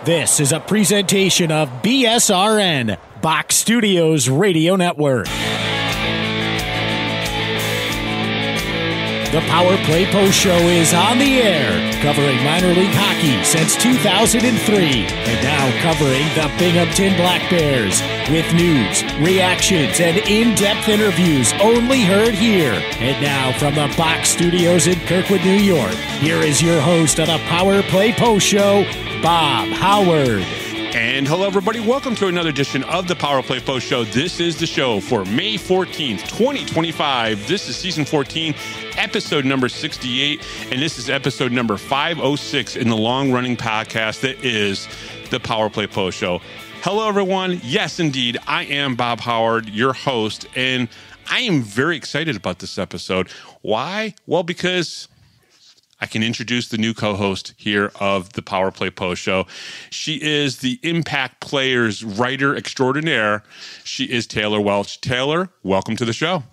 This is a presentation of BSRN, Box Studios Radio Network. The Power Play Post Show is on the air, covering minor league hockey since 2003, and now covering the Binghamton Black Bears with news, reactions, and in-depth interviews only heard here. And now from the Box Studios in Kirkwood, New York, here is your host of the Power Play Post Show, Bob Howard. And hello, everybody. Welcome to another edition of the Power Play Post Show. This is the show for May 14th, 2025. This is season 14, episode number 68, and this is episode number 506 in the long-running podcast that is the Power Play Post Show. Hello, everyone. Yes, indeed, I am Bob Howard, your host, and I am very excited about this episode. Why? Well, because I can introduce the new co-host here of the Power Play Post Show. She is the Impact Players writer extraordinaire. She is Taylor Welch. Taylor, welcome to the show.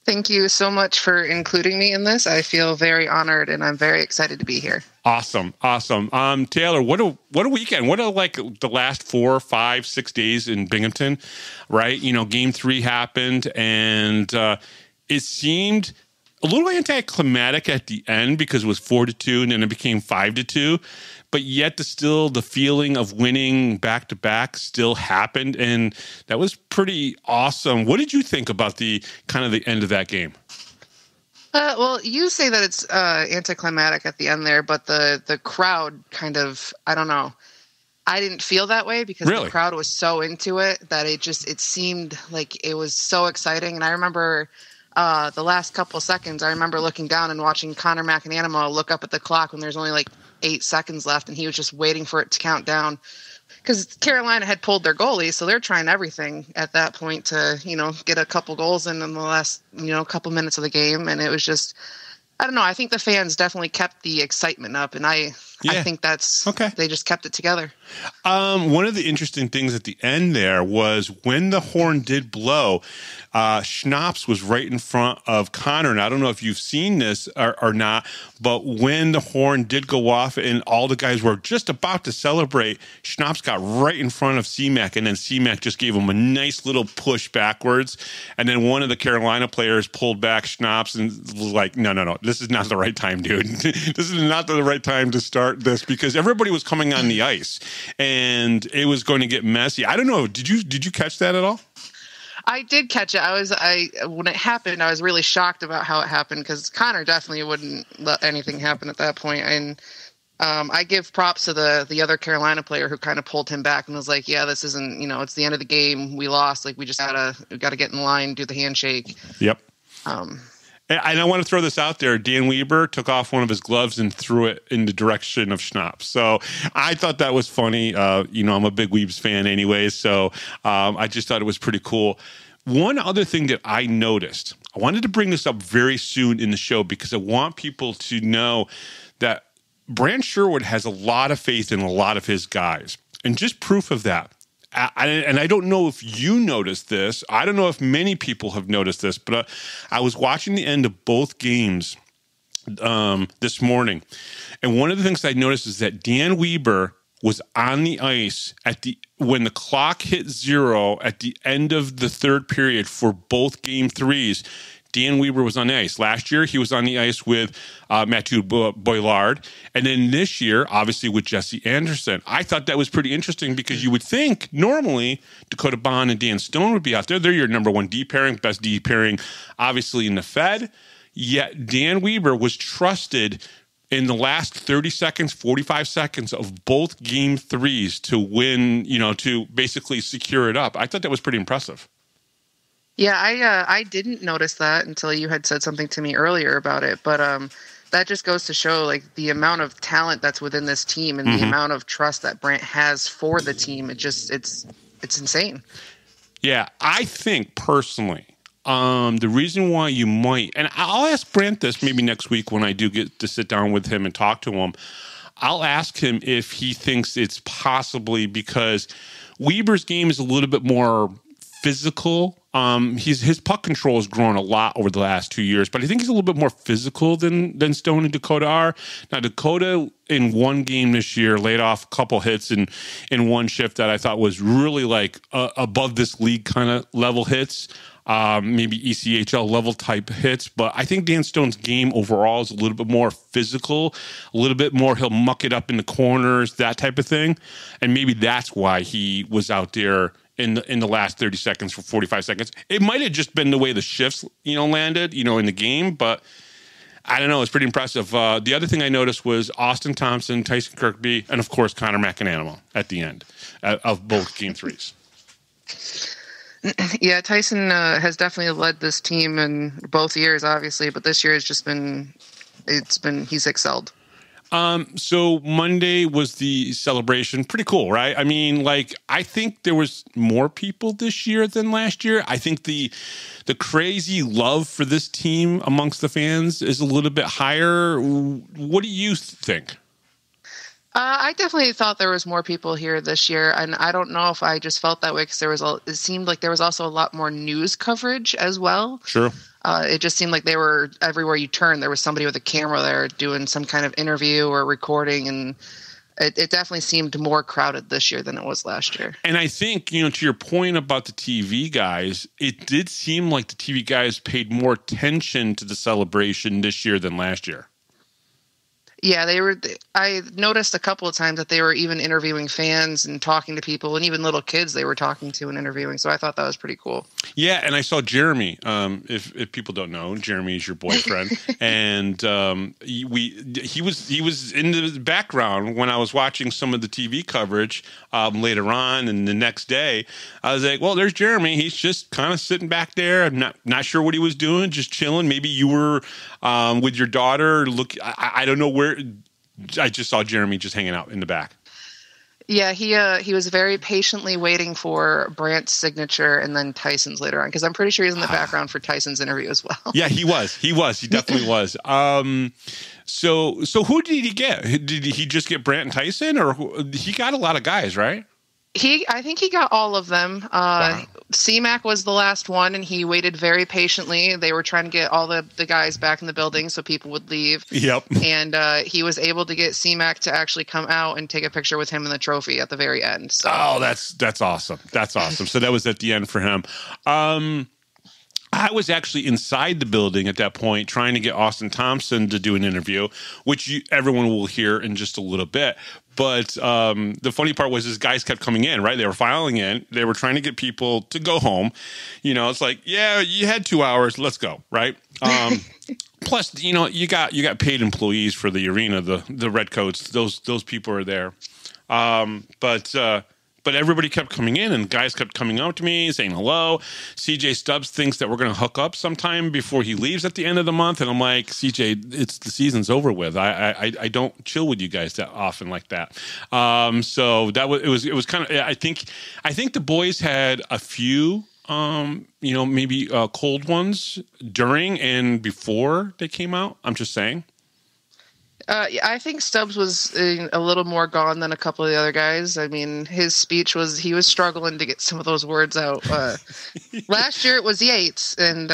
Thank you so much for including me in this. I feel very honored, and I'm very excited to be here. Awesome. Taylor, what a weekend. What a, like, the last 4, 5, 6 days in Binghamton, right? You know, game 3 happened, and it seemed a little anticlimactic at the end because it was 4-2 and then it became 5-2, but yet the feeling of winning back to back still happened, and that was pretty awesome. What did you think about the end of that game? Well, you say that it's anticlimactic at the end there, but the crowd kind of, I don't know. I didn't feel that way because The crowd was so into it that it seemed like it was so exciting. And I remember the last couple of seconds, I remember looking down and watching Connor McAnanama look up at the clock when there's only like 8 seconds left, and he was just waiting for it to count down because Carolina had pulled their goalie, so they're trying everything at that point to, get a couple goals in the last, couple minutes of the game, and it was just, I don't know. I think the fans definitely kept the excitement up, and I think that's okay. They just kept it together. One of the interesting things at the end there was when the horn did blow, Schnapps was right in front of Connor. And I don't know if you've seen this or not, but when the horn did go off and all the guys were just about to celebrate, Schnapps got right in front of C-Mac, and then C-Mac just gave him a nice little push backwards. And then one of the Carolina players pulled back Schnapps and was like, no, this is not the right time, dude. This is not the right time to start this, because everybody was coming on the ice and it was going to get messy. I don't know. Did you catch that at all? I did catch it. When it happened, I was really shocked about how it happened because Connor definitely wouldn't let anything happen at that point. And I give props to the other Carolina player who kind of pulled him back and was like, yeah, this isn't, it's the end of the game. We lost. Like, we just gotta get in line, do the handshake. Yep. And I want to throw this out there. Dan Weber took off one of his gloves and threw it in the direction of Schnapps. So I thought that was funny. I'm a big Weebs fan anyway, so I just thought it was pretty cool. One other thing that I noticed, I wanted to bring this up very soon in the show because I want people to know that Brant Sherwood has a lot of faith in a lot of his guys. And just proof of that, and I don't know if you noticed this. I don't know if many people have noticed this, but I was watching the end of both games this morning. And one of the things I noticed is that Dan Weber was on the ice when the clock hit 0 at the end of the third period for both game 3s. Dan Weber was on the ice. Last year, he was on the ice with Mathieu Boilard. And then this year, obviously, with Jesse Anderson. I thought that was pretty interesting because you would think normally Dakota Bond and Dan Stone would be out there. They're your number 1 D pairing, best D pairing, obviously, in the Fed. Yet Dan Weber was trusted in the last 30 seconds, 45 seconds of both game 3s to win, to basically secure it up. I thought that was pretty impressive. Yeah, I didn't notice that until you had said something to me earlier about it. But that just goes to show like the amount of talent that's within this team and the amount of trust that Brant has for the team. It's insane. Yeah, I think personally, the reason why you might, and I'll ask Brant this maybe next week when I do get to sit down with him and talk to him. I'll ask him if he thinks it's possibly because Weber's game is a little bit more physical. his puck control has grown a lot over the last 2 years, but I think he's a little bit more physical than Stone and Dakota are. Now, Dakota in one game this year laid off a couple hits in one shift that I thought was really like above this league kind of level hits. Maybe ECHL level type hits, but I think Dan Stone's game overall is a little bit more physical, a little bit more he'll muck it up in the corners, that type of thing. And maybe that's why he was out there in the last 30 seconds for 45 seconds. It might have just been the way the shifts, landed, in the game, but I don't know. It's pretty impressive. The other thing I noticed was Austin Thompson, Tyson Kirkby, and of course Connor McAnanama at the end of both game threes. Yeah, Tyson has definitely led this team in both years, obviously, but this year has just he's excelled. So Monday was the celebration. Pretty cool, right? I mean, I think there was more people this year than last year. I think the crazy love for this team amongst the fans is a little bit higher. What do you think? I definitely thought there was more people here this year, and I don't know if I just felt that way because it seemed like there was also a lot more news coverage as well. Sure. It just seemed like they were everywhere you turn. There was somebody with a camera there doing some kind of interview or recording, and it definitely seemed more crowded this year than it was last year. And I think, to your point about the TV guys, it did seem like the TV guys paid more attention to the celebration this year than last year. Yeah, I noticed a couple of times that they were even interviewing fans and talking to people, and even little kids they were talking to and interviewing. So I thought that was pretty cool. Yeah, and I saw Jeremy. If people don't know, Jeremy is your boyfriend, and he was in the background when I was watching some of the TV coverage later on, and the next day I was like, "Well, there's Jeremy. He's just kind of sitting back there. I'm not sure what he was doing, just chilling. Maybe you were with your daughter. Look, I don't know where." I just saw Jeremy just hanging out in the back. Yeah, he was very patiently waiting for Brant's signature and then Tyson's later on, because I'm pretty sure he's in the background for Tyson's interview as well. Yeah, he was. He definitely was. So who did he get? Did he just get Brant and Tyson, or he got a lot of guys, right? I think he got all of them. Wow. CMAC was the last one, and he waited very patiently. They were trying to get all the guys back in the building so people would leave. Yep. And he was able to get CMAC to actually come out and take a picture with him in the trophy at the very end. So. Oh, that's awesome. That's awesome. So that was at the end for him. I was actually inside the building at that point trying to get Austin Thompson to do an interview, which everyone will hear in just a little bit. But the funny part was his guys kept coming in, right? They were filing in. They were trying to get people to go home. It's like, yeah, you had 2 hours. Let's go, right? Plus, you got paid employees for the arena, the Redcoats. Those people are there. But everybody kept coming in, and guys kept coming up to me saying hello. CJ Stubbs thinks that we're going to hook up sometime before he leaves at the end of the month, and I'm like, CJ, the season's over with. I don't chill with you guys that often like that. So that was it was kind of. I think the boys had a few. Maybe cold ones during and before they came out. I'm just saying. I think Stubbs was a little more gone than a couple of the other guys. I mean, his speech he was struggling to get some of those words out. Last year it was Yates, and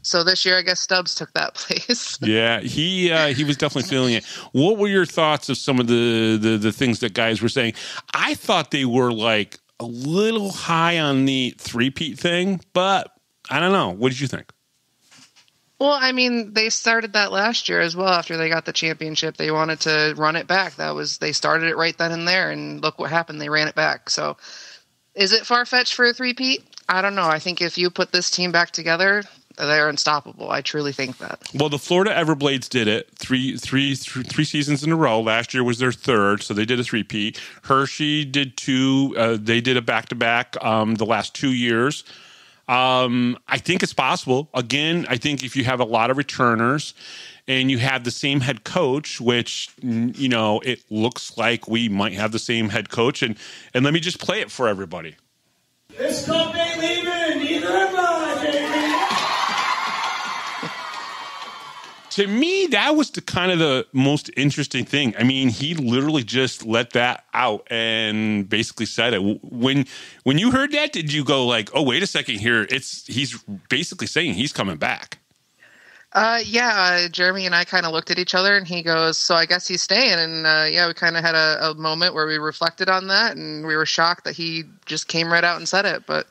so this year I guess Stubbs took that place. Yeah, he was definitely feeling it. What were your thoughts of some of the things that guys were saying? I thought they were like a little high on the three-peat thing, but I don't know. What did you think? Well, I mean, they started that last year as well. After they got the championship, they wanted to run it back. They started it right then and there, and look what happened. They ran it back. So is it far-fetched for a three-peat? I don't know. I think if you put this team back together, they're unstoppable. I truly think that. Well, the Florida Everblades did it three seasons in a row. Last year was their third, so they did a three-peat. Hershey did two. They did a back-to-back the last 2 years. I think it's possible. Again, I think if you have a lot of returners and you have the same head coach, which, it looks like we might have the same head coach. And let me just play it for everybody. This cup ain't leaving, neither am I, baby. To me, that was the kind of the most interesting thing. I mean, he literally just let that out and basically said it. When you heard that, did you go like, "Oh, wait a second here"? He's basically saying he's coming back. Jeremy and I kind of looked at each other, and he goes, "So I guess he's staying." And we kind of had a moment where we reflected on that, and we were shocked that he just came right out and said it. But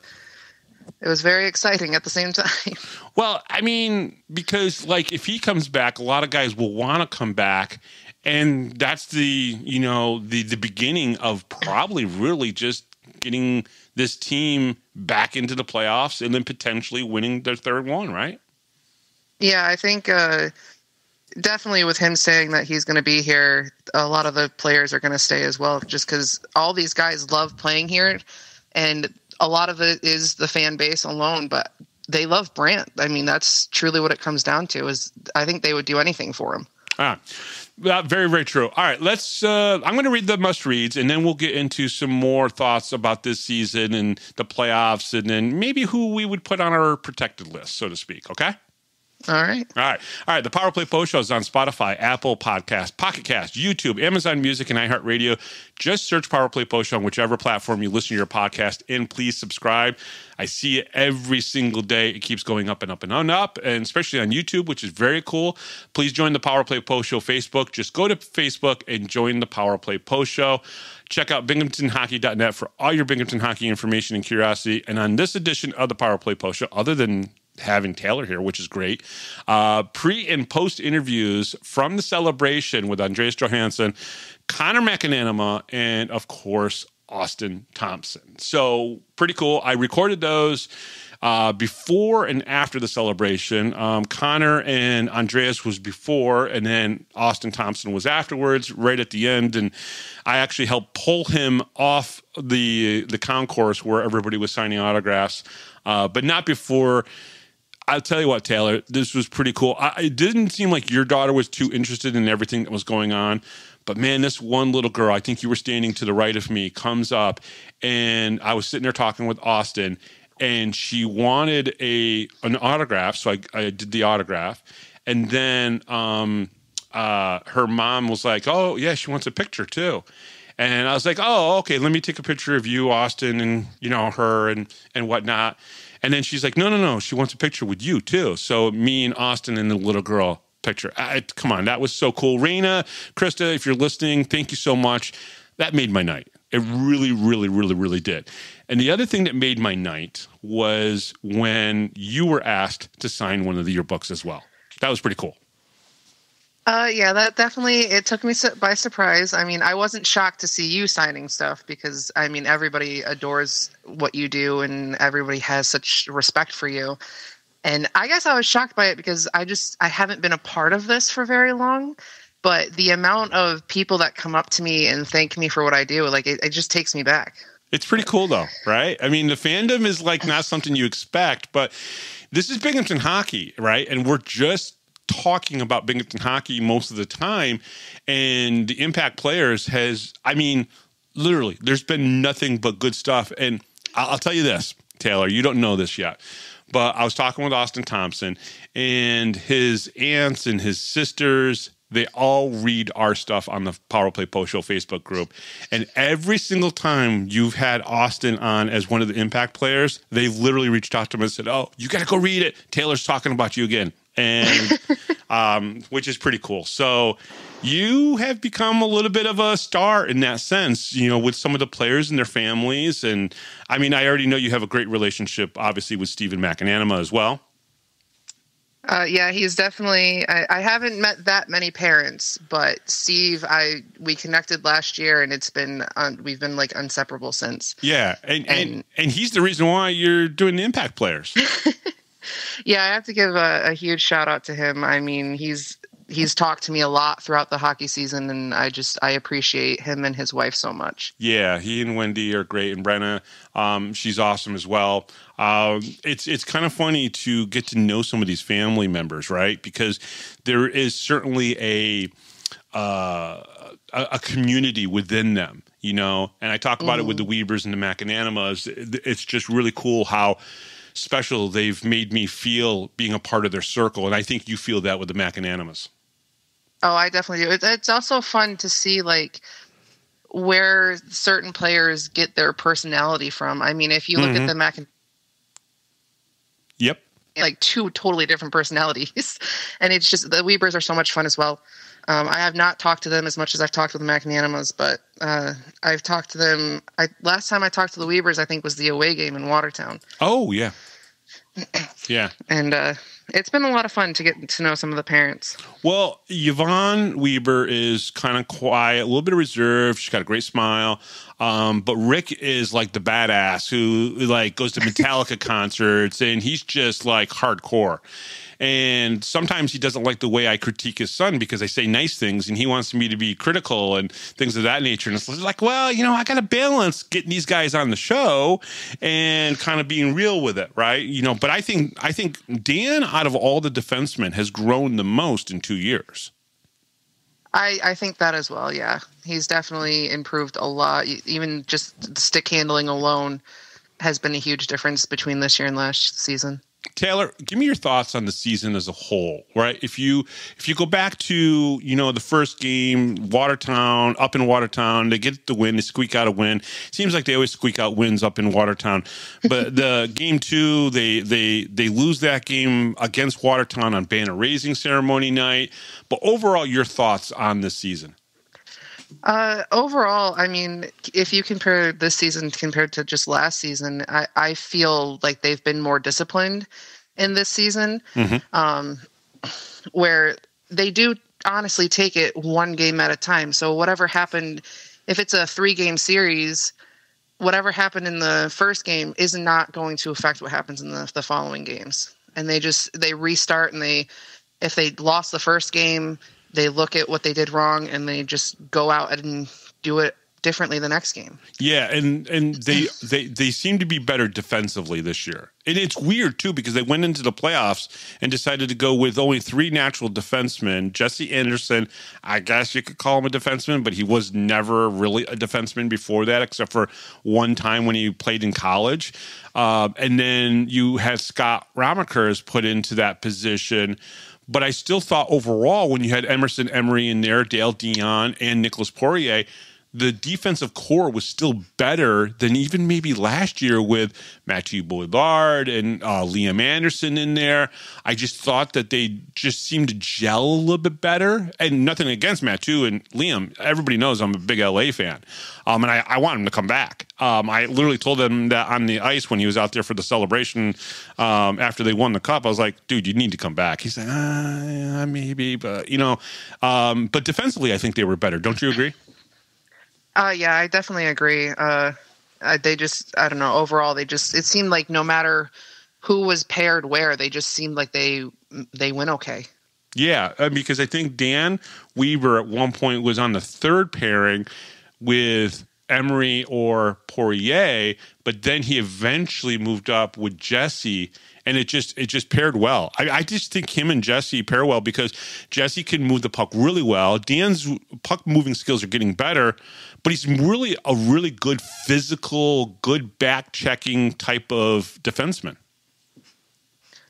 it was very exciting at the same time. Well, I mean, because like if he comes back, a lot of guys will want to come back, and that's the beginning of probably really just getting this team back into the playoffs and then potentially winning their third one, right? Yeah, I think definitely with him saying that he's going to be here, a lot of the players are going to stay as well, just because all these guys love playing here, and a lot of it is the fan base alone, but they love Brant. I mean, that's truly what it comes down to. Is I think they would do anything for him. Very, very true. All right, let's. I'm going to read the must reads, and then we'll get into some more thoughts about this season and the playoffs, and then maybe who we would put on our protected list, so to speak. Okay. All right. The Power Play Post Show is on Spotify, Apple Podcasts, Pocket Cast, YouTube, Amazon Music, and iHeartRadio. Just search Power Play Post Show on whichever platform you listen to your podcast, and please subscribe. I see it every single day. It keeps going up and up and up, and especially on YouTube, which is very cool. Please join the Power Play Post Show Facebook. Just go to Facebook and join the Power Play Post Show. Check out binghamtonhockey.net for all your Binghamton hockey information and curiosity. And on this edition of the Power Play Post Show, other than having Taylor here, which is great, pre and post interviews from the celebration with Andreas Johannsson, Connor McAnanama, and of course Austin Thompson. So pretty cool. I recorded those before and after the celebration. Connor and Andreas was before, and then Austin Thompson was afterwards, right at the end. And I actually helped pull him off the concourse where everybody was signing autographs, but not before. I'll tell you what, Taylor, this was pretty cool. It didn't seem like your daughter was too interested in everything that was going on. But, man, this one little girl, I think you were standing to the right of me, comes up. And I was sitting there talking with Austin. And she wanted an autograph. So I did the autograph. And then her mom was like, oh, yeah, she wants a picture too. And I was like, oh, okay, let me take a picture of you, Austin, and, her and whatnot. And then she's like, no, she wants a picture with you too. So me and Austin and the little girl picture. Come on, that was so cool. Raina, Krista, if you're listening, thank you so much. That made my night. It really, really, really, really did. And the other thing that made my night was when you were asked to sign one of your books as well. That was pretty cool. That definitely, it took me by surprise. I mean, I wasn't shocked to see you signing stuff because, I mean, everybody adores what you do and everybody has such respect for you. And I guess I was shocked by it because I haven't been a part of this for very long. But the amount of people that come up to me and thank me for what I do, like, it just takes me back. It's pretty cool, though, right? I mean, the fandom is like not something you expect, but this is Binghamton hockey, right? And we're just talking about Binghamton hockey most of the time, and the Impact Players literally, there's been nothing but good stuff. And I'll tell you this, Taylor, you don't know this yet, but I was talking with Austin Thompson, and his aunts and his sisters, they all read our stuff on the Power Play Post Show Facebook group. And every single time you've had Austin on as one of the Impact Players, they've literally reached out to him and said, oh, you got to go read it. Taylor's talking about you again. And which is pretty cool. So you have become a little bit of a star in that sense, with some of the players and their families. And I mean, I already know you have a great relationship, obviously, with Stephen McAnanama as well. He's definitely, I haven't met that many parents, but Steve, we connected last year and we've been like inseparable since. Yeah. And he's the reason why you're doing the Impact Players. Yeah, I have to give a huge shout out to him. I mean, he's talked to me a lot throughout the hockey season, and I appreciate him and his wife so much. Yeah, he and Wendy are great, and Brenna, she's awesome as well. It's kind of funny to get to know some of these family members, right? Because there is certainly a community within them, and I talk about it with the Weebers and the McAnanamas. It's just really cool how special they've made me feel being a part of their circle. And I think you feel that with the McAnanamas. Oh, I definitely do. It's also fun to see like where certain players get their personality from. I mean, if you look at the Yep. Like two totally different personalities. And it's just, the Weebers are so much fun as well. I have not talked to them as much as I've talked with the McAnanamas, but I've talked to them. Last time I talked to the Weebers, I think, was the away game in Watertown. Oh, yeah. Yeah. And it's been a lot of fun to get to know some of the parents. Well, Yvonne Weber is kind of quiet, a little bit of reserve. She's got a great smile. But Rick is like the badass who like goes to Metallica concerts, and he's just like hardcore. And sometimes he doesn't like the way I critique his son because I say nice things and he wants me to be critical and things of that nature. And it's like, well, you know, I got to balance getting these guys on the show and kind of being real with it, right? You know, but I think Dan, out of all the defensemen, has grown the most in 2 years. I think that as well, yeah. He's definitely improved a lot. Even just the stick handling alone has been a huge difference between this year and last season. Taylor, give me your thoughts on the season as a whole, right? If you go back to, you know, the first game, Watertown, up in Watertown, they get the win, they squeak out a win. Seems like they always squeak out wins up in Watertown. But the game 2, they lose that game against Watertown on banner raising ceremony night. But overall, your thoughts on this season? Overall, I mean, if you compare this season compared to just last season, I feel like they've been more disciplined in this season, where they do honestly take it one game at a time. So whatever happened, if it's a 3-game series, whatever happened in the first game is not going to affect what happens in the following games. And they restart, and if they lost the first game, they look at what they did wrong and they just go out and do it differently the next game. Yeah, and they seem to be better defensively this year. And it's weird, too, because they went into the playoffs and decided to go with only 3 natural defensemen. Jesse Anderson, I guess you could call him a defenseman, but he was never really a defenseman before that, except for one time when he played in college. And then you had Scott Ramakers put into that position. But I still thought overall, when you had Emerson Emery in there, Dale Dion, and Nicholas Poirier, the defensive core was still better than even maybe last year with Mathieu Boulard and Liam Anderson in there. I just thought that they just seemed to gel a little bit better. And nothing against Mathieu and Liam. Everybody knows I'm a big LA fan. And I want him to come back. I literally told him that on the ice when he was out there for the celebration after they won the cup. I was like, dude, you need to come back. He said, yeah, maybe. But, you know, but defensively, I think they were better. Don't you agree? Yeah, I definitely agree. They just, I don't know, overall, it seemed like no matter who was paired where, they just seemed like they went okay. Yeah, because I think Dan Weber at one point was on the third pairing with Emery or Poirier, but then he eventually moved up with Jesse, and it just paired well. I just think him and Jesse pair well because Jesse can move the puck really well. Dan's puck moving skills are getting better, but he's really a really good physical, good back-checking type of defenseman.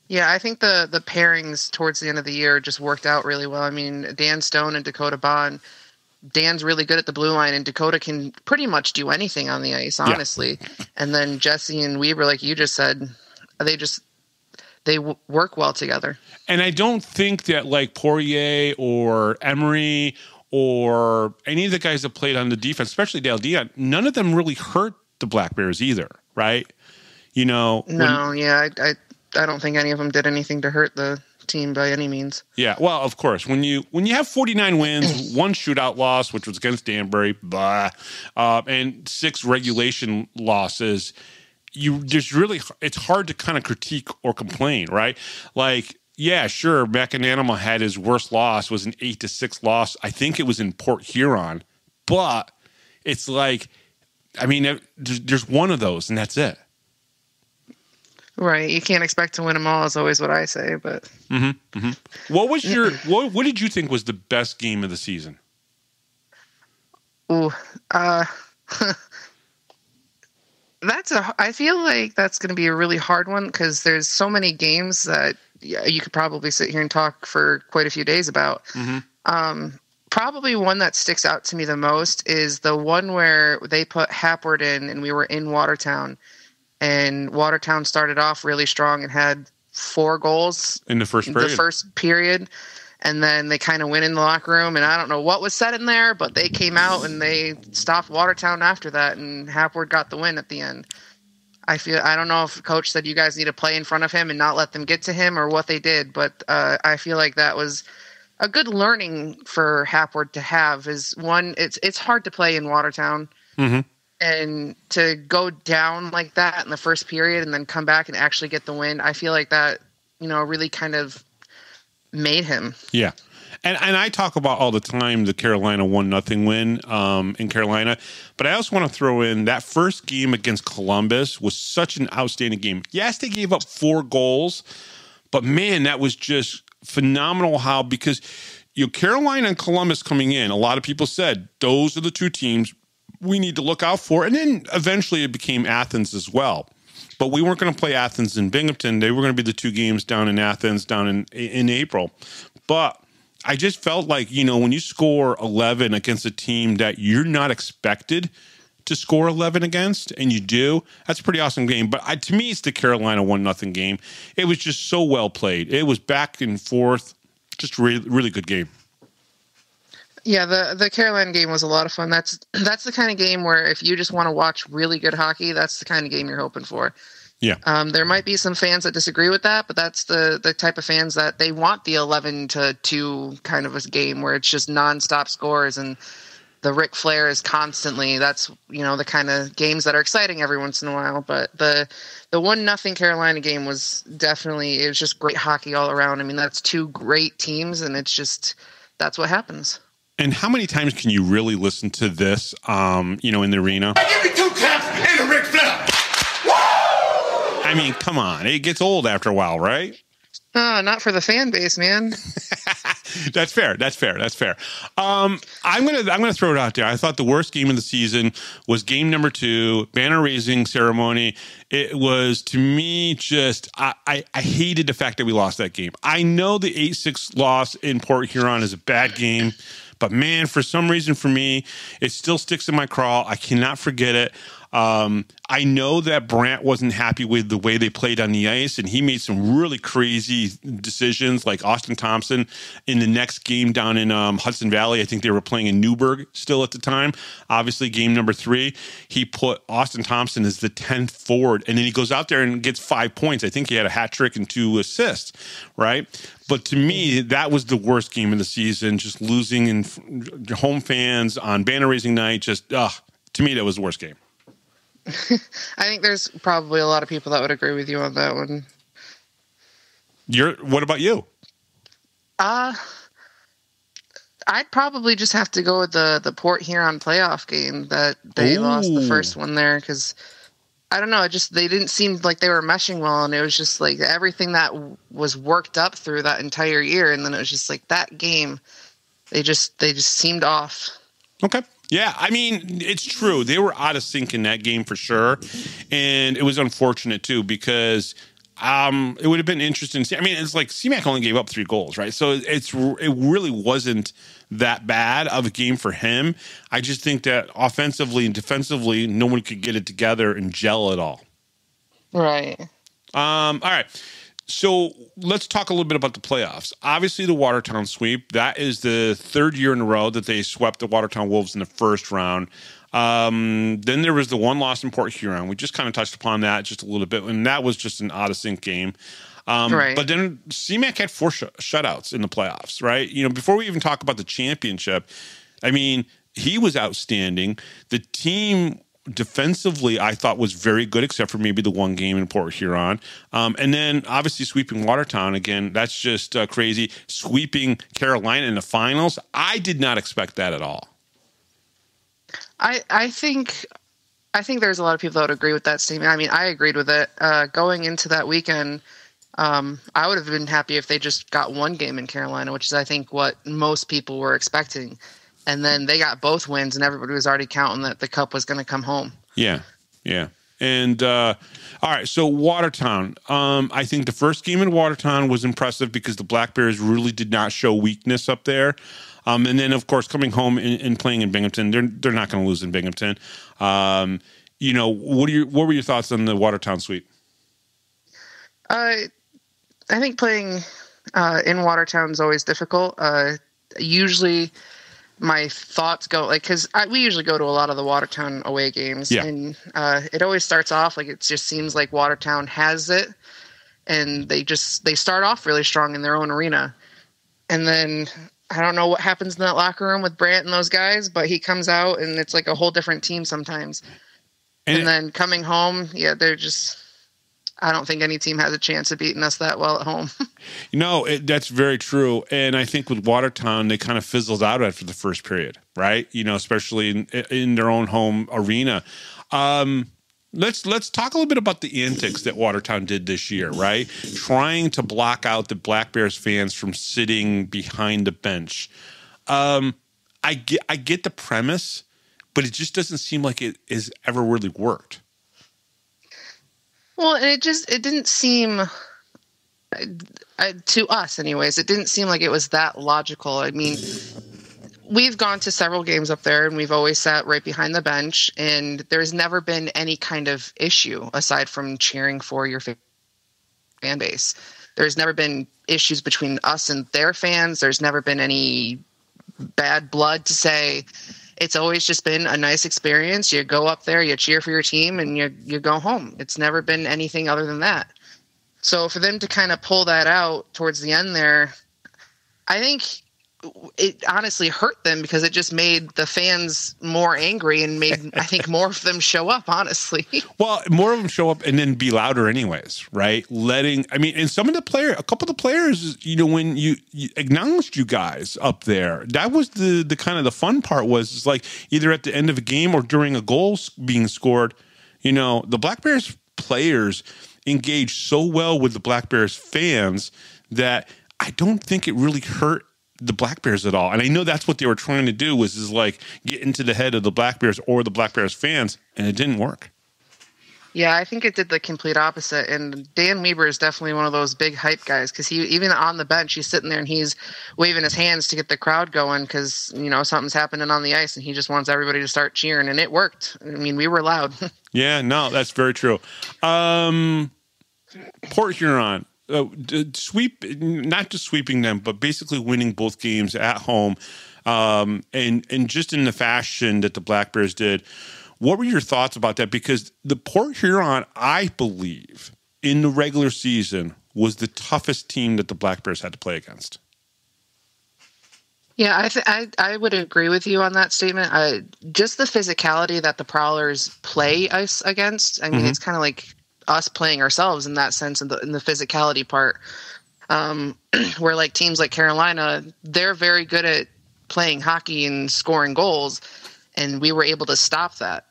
Yeah, I think the pairings towards the end of the year just worked out really well. I mean, Dan Stone and Dakota Bond, Dan's really good at the blue line, and Dakota can pretty much do anything on the ice, honestly. Yeah. And then Jesse and Weber, like you just said, they work well together. And I don't think that like Poirier or Emery or any of the guys that played on the defense, especially Dale Dion, none of them really hurt the Black Bears either, right? You know? I don't think any of them did anything to hurt the team by any means. Yeah, well, of course, when you have 49 wins, 1 shootout loss, which was against Danbury, and 6 regulation losses, it's hard to kind of critique or complain, right? Like, yeah, sure, McAnanama had his worst loss, was an 8-6 loss. I think it was in Port Huron, but it's like, I mean, there's one of those, and that's it. Right, you can't expect to win them all is always what I say. But what was what did you think was the best game of the season? I feel like that's going to be a really hard one because there's so many games that you could probably sit here and talk for quite a few days about. Probably one that sticks out to me the most is the one where they put Hapward in and we were in Watertown, and Watertown started off really strong and had 4 goals in the first period. And then they kind of went in the locker room, and I don't know what was said in there, but they came out and they stopped Watertown after that, and Hapward got the win at the end. I don't know if the coach said you guys need to play in front of him and not let them get to him or what they did, but I feel like that was a good learning for Hapward to have. Is one, it's hard to play in Watertown, and to go down like that in the first period and then come back and actually get the win. I feel like that, really kind of made him. Yeah. And I talk about all the time the Carolina 1-0 win in Carolina, but I also want to throw in that first game against Columbus was such an outstanding game. Yes, they gave up 4 goals, but man, that was just phenomenal because Carolina and Columbus coming in, a lot of people said those are the 2 teams we need to look out for. And then eventually it became Athens as well. But we weren't going to play Athens and Binghamton. They were going to be the 2 games down in Athens down in April. But I just felt like, when you score 11 against a team that you're not expected to score 11 against, and you do, that's a pretty awesome game. But to me, it's the Carolina 1-0 game. It was just so well played. It was back and forth, just really, really good game. Yeah, the Carolina game was a lot of fun. That's the kind of game where if you just want to watch really good hockey, that's the kind of game you're hoping for. Yeah. There might be some fans that disagree with that, but that's the type of fans that they want the 11-2 kind of a game where it's just nonstop scores and the Ric Flair is constantly. That's the kind of games that are exciting every once in a while. But the 1-0 Carolina game was definitely, it was just great hockey all around. I mean, that's 2 great teams, and it's just that's what happens. And how many times can you really listen to this, in the arena? Give me 2 claps and a Ric Flair. Woo! I mean, come on. It gets old after a while, right? Not for the fan base, man. That's fair. I'm gonna throw it out there. I thought the worst game of the season was game number 2, banner raising ceremony. It was, to me, just I hated the fact that we lost that game. I know the 8-6 loss in Port Huron is a bad game, but man, for some reason for me, it still sticks in my craw. I cannot forget it. I know that Brandt wasn't happy with the way they played on the ice, and he made some really crazy decisions, like Austin Thompson in the next game down in Hudson Valley. I think they were playing in Newburgh still at the time. Obviously, game number 3, he put Austin Thompson as the 10th forward, and then he goes out there and gets 5 points. I think he had a hat trick and 2 assists, right? But to me, that was the worst game of the season, just losing in home fans on banner raising night. Just, to me, that was the worst game. I think there's probably a lot of people that would agree with you on that one. What about you? I'd probably just have to go with the Port Huron playoff game that they lost the first one there, because I don't know, they didn't seem like they were meshing well, and it was just like everything that was worked up through that entire year, and then it was just like that game, they just seemed off. Okay. Yeah, I mean, it's true. They were out of sync in that game for sure. And it was unfortunate, too, because it would have been interesting to see. I mean, it's like CMAC only gave up 3 goals, right? So it really wasn't that bad of a game for him. I just think that offensively and defensively, no one could get it together and gel at all. Right. All right. So let's talk a little bit about the playoffs. Obviously, the Watertown sweep, that is the 3rd year in a row that they swept the Watertown Wolves in the first round. Then there was the 1 loss in Port Huron. We just kind of touched upon that just a little bit, and that was just an out-of-sync game. Right. But then CMAC had 4 shutouts in the playoffs, right? Before we even talk about the championship, I mean, he was outstanding. The team defensively, I thought was very good, except for maybe the 1 game in Port Huron. And then obviously sweeping Watertown again, that's just crazy. Sweeping Carolina in the finals, I did not expect that at all. I think there's a lot of people that would agree with that statement. I mean, I agreed with it. Going into that weekend, I would have been happy if they just got 1 game in Carolina, which is, I think, what most people were expecting. And then they got both wins, and everybody was already counting that the cup was going to come home. Yeah. And all right, so Watertown. I think the first game in Watertown was impressive because the Black Bears really did not show weakness up there. And then, of course, coming home and playing in Binghamton, they're not going to lose in Binghamton. What were your thoughts on the Watertown sweep? I think playing in Watertown is always difficult. Usually, my thoughts go because we usually go to a lot of the Watertown away games, and it always starts off like it just seems like Watertown has it, and they start off really strong in their own arena, and then I don't know what happens in that locker room with Brant and those guys, but he comes out and it's like a whole different team sometimes. And then coming home, they're just. I don't think any team has a chance of beating us that well at home. That's very true. And I think with Watertown, they kind of fizzled out after the first period, right? Especially in their own home arena. Let's talk a little bit about the antics that Watertown did this year, right? Trying to block out the Black Bears fans from sitting behind the bench. I get the premise, but it just doesn't seem like it has ever really worked. Well, it didn't seem, to us anyways, it didn't seem like it was that logical. I mean, we've gone to several games up there and we've always sat right behind the bench and there's never been any kind of issue aside from cheering for your fan base. There's never been issues between us and their fans. There's never been any bad blood to say. It's always just been a nice experience. You go up there, you cheer for your team, and you go home. It's never been anything other than that. So for them to kind of pull that out towards the end there, I think it honestly hurt them because it just made the fans more angry and made, I think, more of them show up, honestly. Well, more of them show up and then be louder anyways, right? And some of a couple of the players, when you acknowledged you guys up there, that was the kind of the fun part was it's like either at the end of a game or during a goal being scored, the Black Bears players engaged so well with the Black Bears fans that I don't think it really hurt the Black Bears at all. And I know that's what they were trying to do was get into the head of the Black Bears or the Black Bears fans, and it didn't work. Yeah, I think it did the complete opposite. And Dan Weber is definitely one of those big hype guys because he, even on the bench, he's sitting there and he's waving his hands to get the crowd going because, something's happening on the ice and he just wants everybody to start cheering. And it worked. I mean, we were loud. Yeah, no, that's very true. Port Huron. Not just sweeping them, but basically winning both games at home, and just in the fashion that the Black Bears did. What were your thoughts about that? Because the Port Huron, I believe, in the regular season was the toughest team that the Black Bears had to play against. Yeah, I would agree with you on that statement. Just the physicality that the Prowlers play us against. I mean, It's kind of like us playing ourselves in that sense in the physicality part, where like teams like Carolina, they're very good at playing hockey and scoring goals, and we were able to stop that.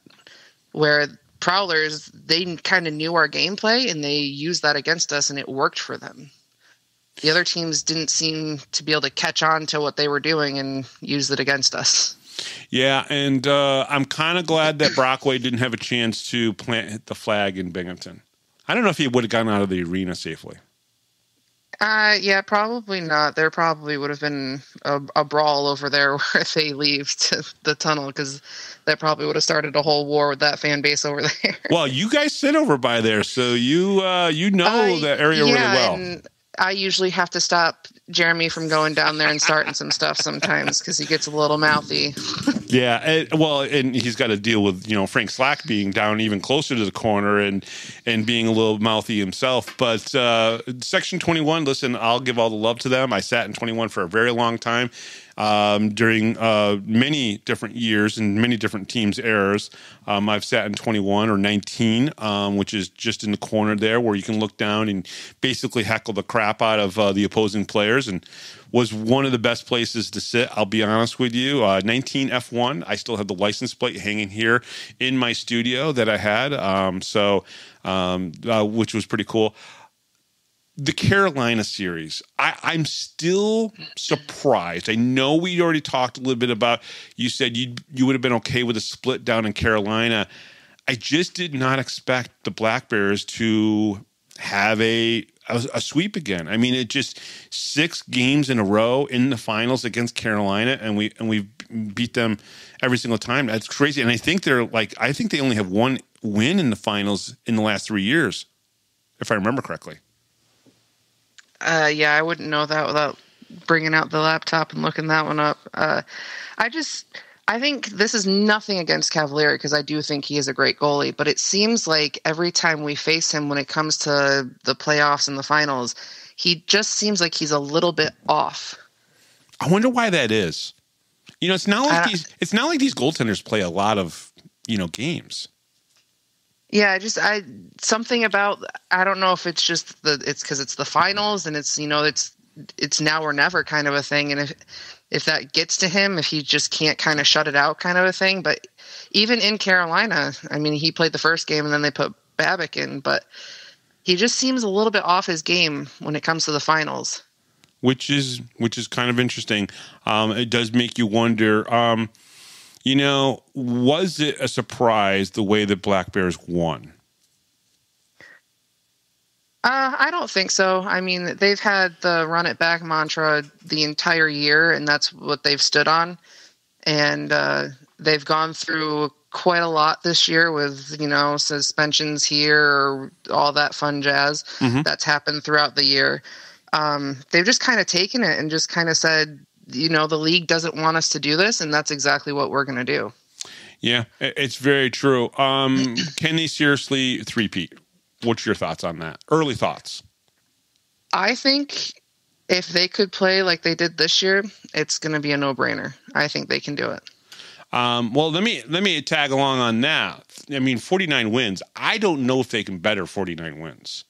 Where Prowlers, they kind of knew our gameplay and they used that against us and it worked for them. The other teams didn't seem to be able to catch on to what they were doing and use it against us. Yeah, and I'm kind of glad that Brockway didn't have a chance to plant the flag in Binghamton. I don't know if he would have gotten out of the arena safely. Yeah, probably not. There probably would have been a brawl over there where they leave to the tunnel because that probably would have started a whole war with that fan base over there. Well, you guys sit over by there, so you know the area really well. And I usually have to stop Jeremy from going down there and starting some stuff sometimes because he gets a little mouthy. Yeah, and he's got to deal with Frank Slack being down even closer to the corner and being a little mouthy himself. But Section 21, listen, I'll give all the love to them. I sat in 21 for a very long time during many different years and many different teams' eras. I've sat in 21 or 19, which is just in the corner there where you can look down and basically heckle the crap out of the opposing players, and was one of the best places to sit, I'll be honest with you. 19 F1, I still have the license plate hanging here in my studio that I had, which was pretty cool. The Carolina series, I'm still surprised. I know we already talked a little bit about, you said you would have been okay with a split down in Carolina. I just did not expect the Black Bears to have a sweep again. I mean, it just 6 games in a row in the finals against Carolina, and we beat them every single time. That's crazy. And I think I think they only have 1 win in the finals in the last 3 years, if I remember correctly. Yeah, I wouldn't know that without bringing out the laptop and looking that one up. I think this is nothing against Cavalieri, because I do think he is a great goalie, but it seems like every time we face him when it comes to the playoffs and the finals, he just seems like he's a little bit off. I wonder why that is. It's not like these goaltenders play a lot of, games. Yeah, something about, I don't know if it's just it's because it's the finals and it's it's now or never kind of a thing, and if that gets to him, if he just can't kind of shut it out kind of a thing. But even in Carolina, I mean, he played the first game and then they put Babbitt in, but he just seems a little bit off his game when it comes to the finals. Which is kind of interesting. It does make you wonder, was it a surprise the way that Black Bears won? I don't think so. I mean, they've had the run it back mantra the entire year, and that's what they've stood on. And they've gone through quite a lot this year with, suspensions here or all that fun jazz that's happened throughout the year. They've just kind of taken it and just kind of said, the league doesn't want us to do this, and that's exactly what we're going to do. Yeah, it's very true. Can they seriously three-peat? What's your thoughts on that? Early thoughts. I think if they could play like they did this year, it's going to be a no-brainer. I think they can do it. Well, let me tag along on that. I mean, 49 wins. I don't know if they can better 49 wins.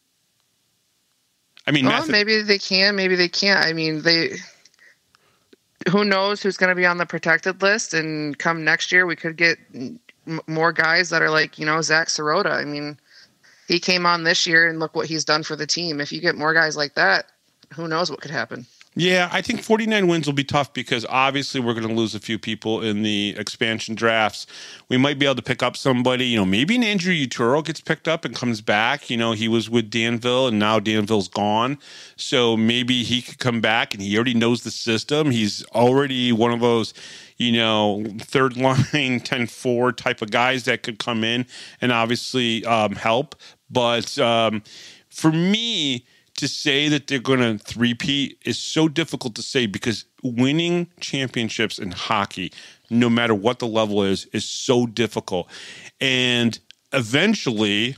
I mean, maybe they can, maybe they can't. I mean, who knows who's going to be on the protected list, and come next year we could get more guys that are like, Zach Sirota. I mean, he came on this year and look what he's done for the team. If you get more guys like that, who knows what could happen. Yeah, I think 49 wins will be tough because obviously we're going to lose a few people in the expansion drafts. We might be able to pick up somebody, maybe an Andrew Utero gets picked up and comes back. He was with Danville and now Danville's gone. So maybe he could come back and he already knows the system. He's already one of those, third line 10-4 type of guys that could come in and obviously help. But for me, to say that they're going to three-peat is so difficult to say because winning championships in hockey, no matter what the level is so difficult. And eventually,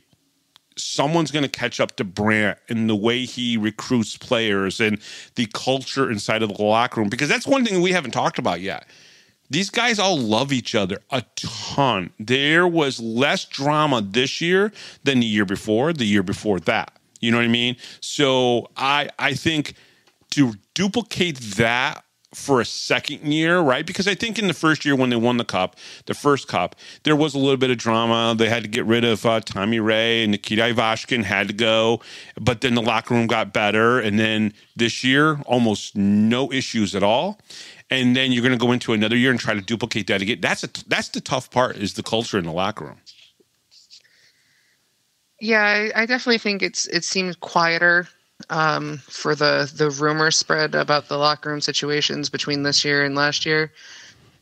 someone's going to catch up to Brandt in the way he recruits players and the culture inside of the locker room. Because that's one thing we haven't talked about yet. These guys all love each other a ton. There was less drama this year than the year before that. You know what I mean? So I think to duplicate that for a second year, right? Because I think in the first year when they won the first cup, there was a little bit of drama. They had to get rid of Tommy Ray and Nikita Ivashkin had to go. But then the locker room got better. And then this year, almost no issues at all. And then you're going to go into another year and try to duplicate that again. That's the tough part is the culture in the locker room. Yeah, I definitely think it seems quieter for the rumor spread about the locker room situations between this year and last year.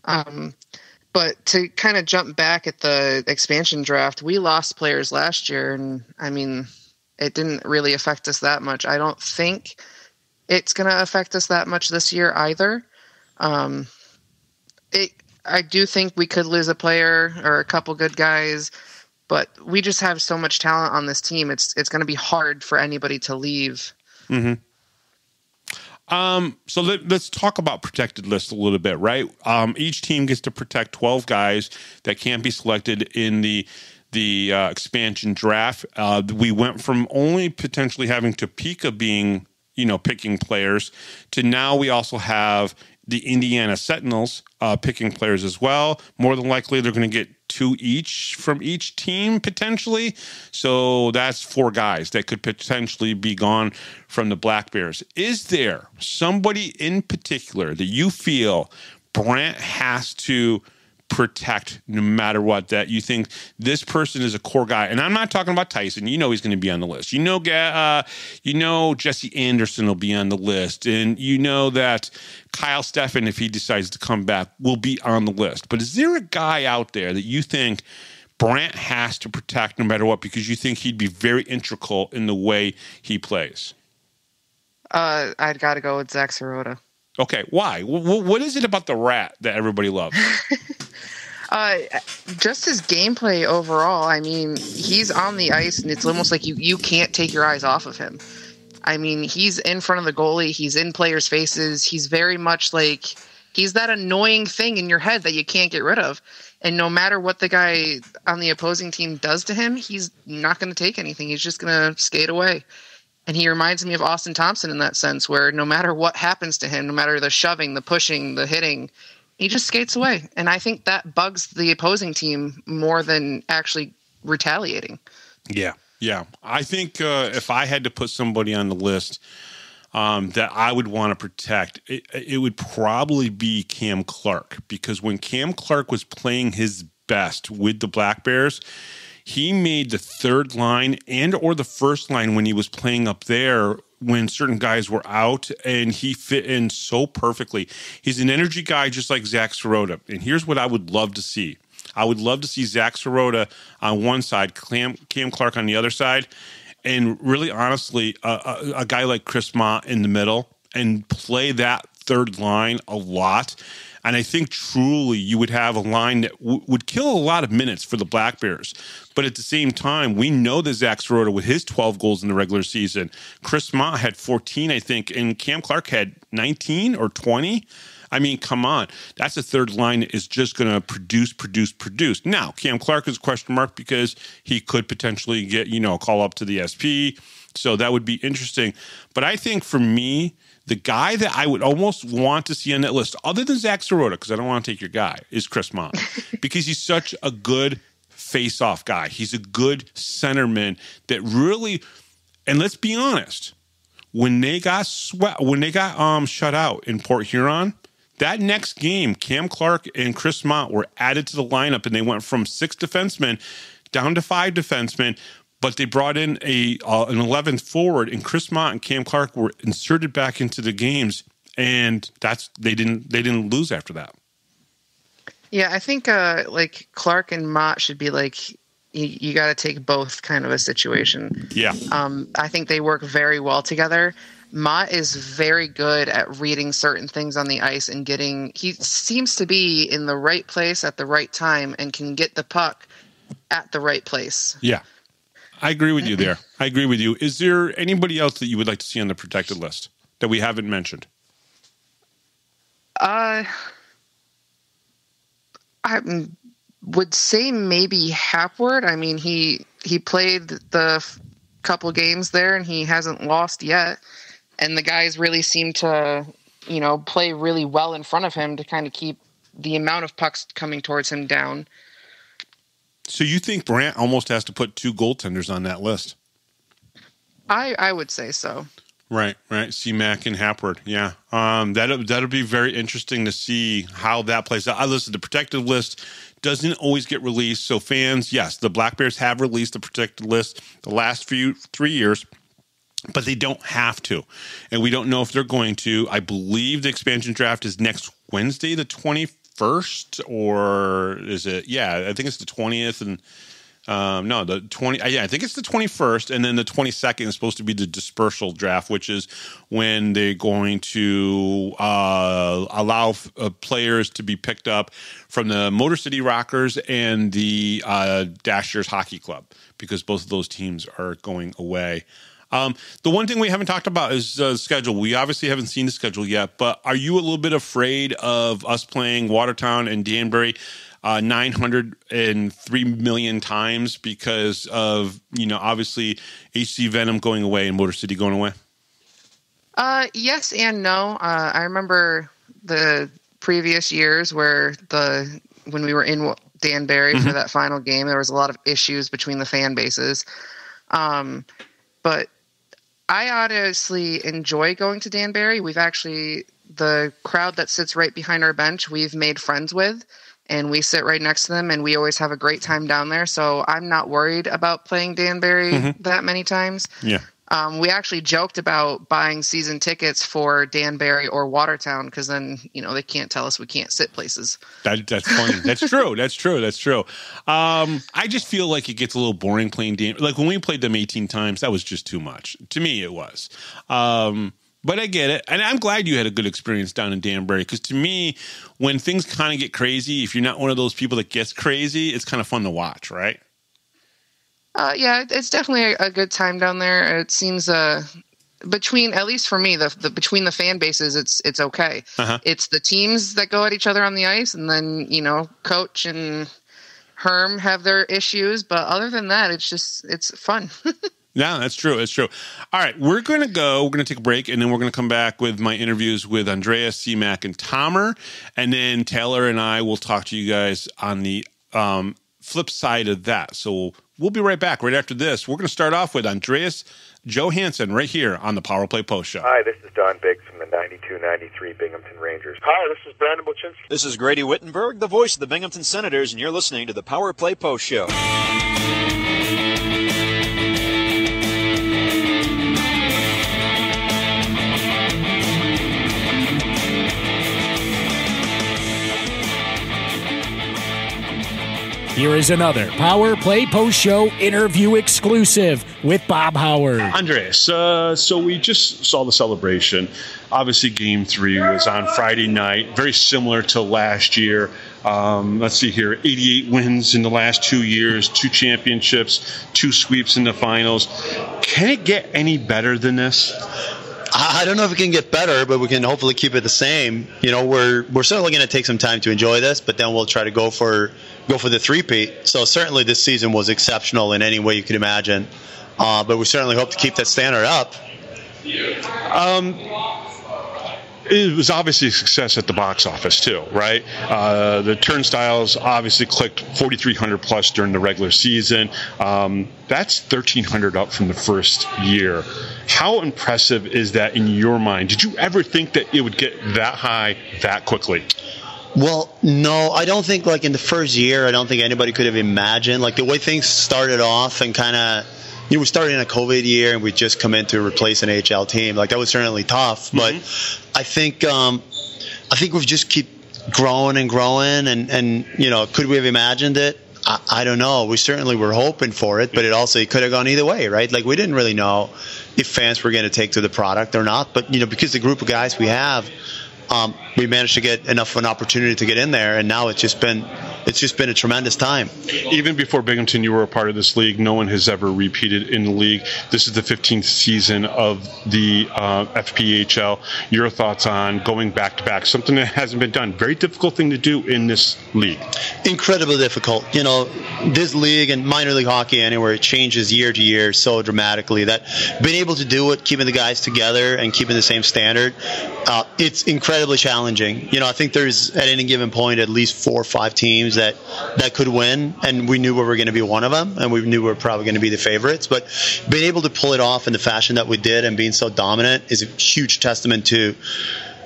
But to kind of jump back at the expansion draft, we lost players last year, and I mean, it didn't really affect us that much. I don't think it's going to affect us that much this year either. I do think we could lose a player or a couple good guys, but we just have so much talent on this team. It's going to be hard for anybody to leave. Mm-hmm. So let's talk about protected list a little bit, right? Each team gets to protect 12 guys that can't be selected in the expansion draft. We went from only potentially having Topeka being, picking players to now we also have the Indiana Sentinels picking players as well. More than likely, they're going to get 2 each from each team potentially. So that's 4 guys that could potentially be gone from the Black Bears. Is there somebody in particular that you feel Brandt has to protect no matter what, that you think this person is a core guy? And I'm not talking about Tyson. You know he's going to be on the list. You know Jesse Anderson will be on the list. And you know that Kyle Steffen, if he decides to come back, will be on the list. But is there a guy out there that you think Brant has to protect no matter what, because you think he'd be very integral in the way he plays? I'd got to go with Zach Sirota. Okay, why? What is it about the Rat that everybody loves? Just his gameplay overall. I mean, he's on the ice, and it's almost like you can't take your eyes off of him. I mean, he's in front of the goalie. He's in players' faces. He's very much like he's that annoying thing in your head that you can't get rid of. And no matter what the guy on the opposing team does to him, he's not going to take anything. He's just going to skate away. And he reminds me of Austin Thompson in that sense, where no matter what happens to him, no matter the shoving, the pushing, the hitting, he just skates away. And I think that bugs the opposing team more than actually retaliating. Yeah. I think if I had to put somebody on the list that I would want to protect, it would probably be Cam Clark, because when Cam Clark was playing his best with the Black Bears, he made the third line and or the first line when he was playing up there when certain guys were out, and he fit in so perfectly. He's an energy guy just like Zach Sirota. And here's what I would love to see. I would love to see Zach Sirota on one side, Cam Clark on the other side, and really honestly, a guy like Chris Mott in the middle, and play that third line a lot. And I think truly you would have a line that would kill a lot of minutes for the Black Bears. But at the same time, we know that Zach Sirota, with his 12 goals in the regular season, Chris Mott had 14, I think, and Cam Clark had 19 or 20. I mean, come on. That's a third line that is just going to produce. Now, Cam Clark is a question mark because he could potentially get, a call up to the SP. So that would be interesting. But I think for me, the guy that I would almost want to see on that list, other than Zach Sirota, because I don't want to take your guy, is Chris Mott. Because he's such a good face-off guy. He's a good centerman that really, and let's be honest, when they got shut out in Port Huron, that next game, Cam Clark and Chris Mott were added to the lineup, and they went from 6 defensemen down to 5 defensemen. But they brought in an 11th forward, and Chris Mott and Cam Clark were inserted back into the games, and they didn't lose after that. Yeah, I think like Clark and Mott should be like you got to take both kind of a situation. Yeah, I think they work very well together. Mott is very good at reading certain things on the ice and he seems to be in the right place at the right time and can get the puck at the right place. Yeah. I agree with you there. I agree with you. Is there anybody else that you would like to see on the protected list that we haven't mentioned? I would say maybe Hapward. I mean, he played the couple games there, and he hasn't lost yet. And the guys really seem to, play really well in front of him to kind of keep the amount of pucks coming towards him down. So you think Brant almost has to put 2 goaltenders on that list? I would say so. Right. C-Mac and Hapward. Yeah. That'll be very interesting to see how that plays out. Listen, the protected list doesn't always get released. So fans, yes, the Black Bears have released the protected list the last 3 years, but they don't have to. And we don't know if they're going to. I believe the expansion draft is next Wednesday, the 21st, or is it? Yeah, I think it's the 20th, and the 20. Yeah, I think it's the 21st, and then the 22nd is supposed to be the dispersal draft, which is when they're going to allow players to be picked up from the Motor City Rockers and the Dashers Hockey Club, because both of those teams are going away. The one thing we haven't talked about is the schedule. We obviously haven't seen the schedule yet, but are you a little bit afraid of us playing Watertown and Danbury 903 million times because of, obviously HC Venom going away and Motor City going away? Yes and no. I remember the previous years when we were in Danbury for that final game, there was a lot of issues between the fan bases. But I honestly enjoy going to Danbury. The crowd that sits right behind our bench, we've made friends with, and we sit right next to them, and we always have a great time down there. So I'm not worried about playing Danbury that many times. Yeah. We actually joked about buying season tickets for Danbury or Watertown, because then, they can't tell us we can't sit places. That's funny. That's true. That's true. I just feel like it gets a little boring playing Danbury. Like when we played them 18 times, that was just too much. To me, it was. But I get it. And I'm glad you had a good experience down in Danbury, because to me, when things kind of get crazy, if you're not one of those people that gets crazy, it's kind of fun to watch, right? Yeah, it's definitely a good time down there. It seems between, at least for me, between the fan bases, it's okay. It's the teams that go at each other on the ice, and then coach and Herm have their issues. But other than that, it's fun. Yeah, that's true. That's true. All right, we're going to take a break, and then we're going to come back with my interviews with Andreas, C-Mac, and Tomer, and then Taylor and I will talk to you guys on the flip side of that. So we'll be right back right after this. We're going to start off with Andreas Johannsson right here on the Power Play Post Show. Hi, this is Don Biggs from the 92-93 Binghamton Rangers. Hi, this is Brandon Buchinski. This is Grady Wittenberg, the voice of the Binghamton Senators, and you're listening to the Power Play Post Show. Here is another Power Play Post Show interview exclusive with Bob Howard. Andreas, so we just saw the celebration. Obviously, Game 3 was on Friday night, very similar to last year. Let's see here, 88 wins in the last 2 years, 2 championships, 2 sweeps in the finals. Can it get any better than this? I don't know if it can get better, but we can hopefully keep it the same. We're certainly going to take some time to enjoy this, but then we'll try to go for the three-peat. So certainly this season was exceptional in any way you could imagine, but we certainly hope to keep that standard up. It was obviously a success at the box office too, right? The turnstiles obviously clicked 4,300 plus during the regular season. That's 1,300 up from the first year. How impressive is that in your mind? Did you ever think that it would get that high that quickly? Well, no, I don't think in the first year, I don't think anybody could have imagined the way things started off, and kind of, we started in a COVID year and we just come in to replace an HL team. That was certainly tough, but I think we've just keep growing and growing, and could we have imagined it? I don't know. We certainly were hoping for it, but it could have gone either way, right? We didn't really know if fans were going to take to the product or not, but because the group of guys we have, we managed to get enough of an opportunity to get in there, and now it's just been a tremendous time. Even before Binghamton, you were a part of this league. No one has ever repeated in the league. This is the 15th season of the FPHL. Your thoughts on going back-to-back, something that hasn't been done. Very difficult thing to do in this league. Incredibly difficult. This league and minor league hockey anywhere, it changes year to year so dramatically that being able to do it, keeping the guys together and keeping the same standard, it's incredibly challenging. I think there's at any given point at least 4 or 5 teams that could win, and we knew we were going to be one of them, and we knew we were probably going to be the favorites. But being able to pull it off in the fashion that we did and being so dominant is a huge testament to,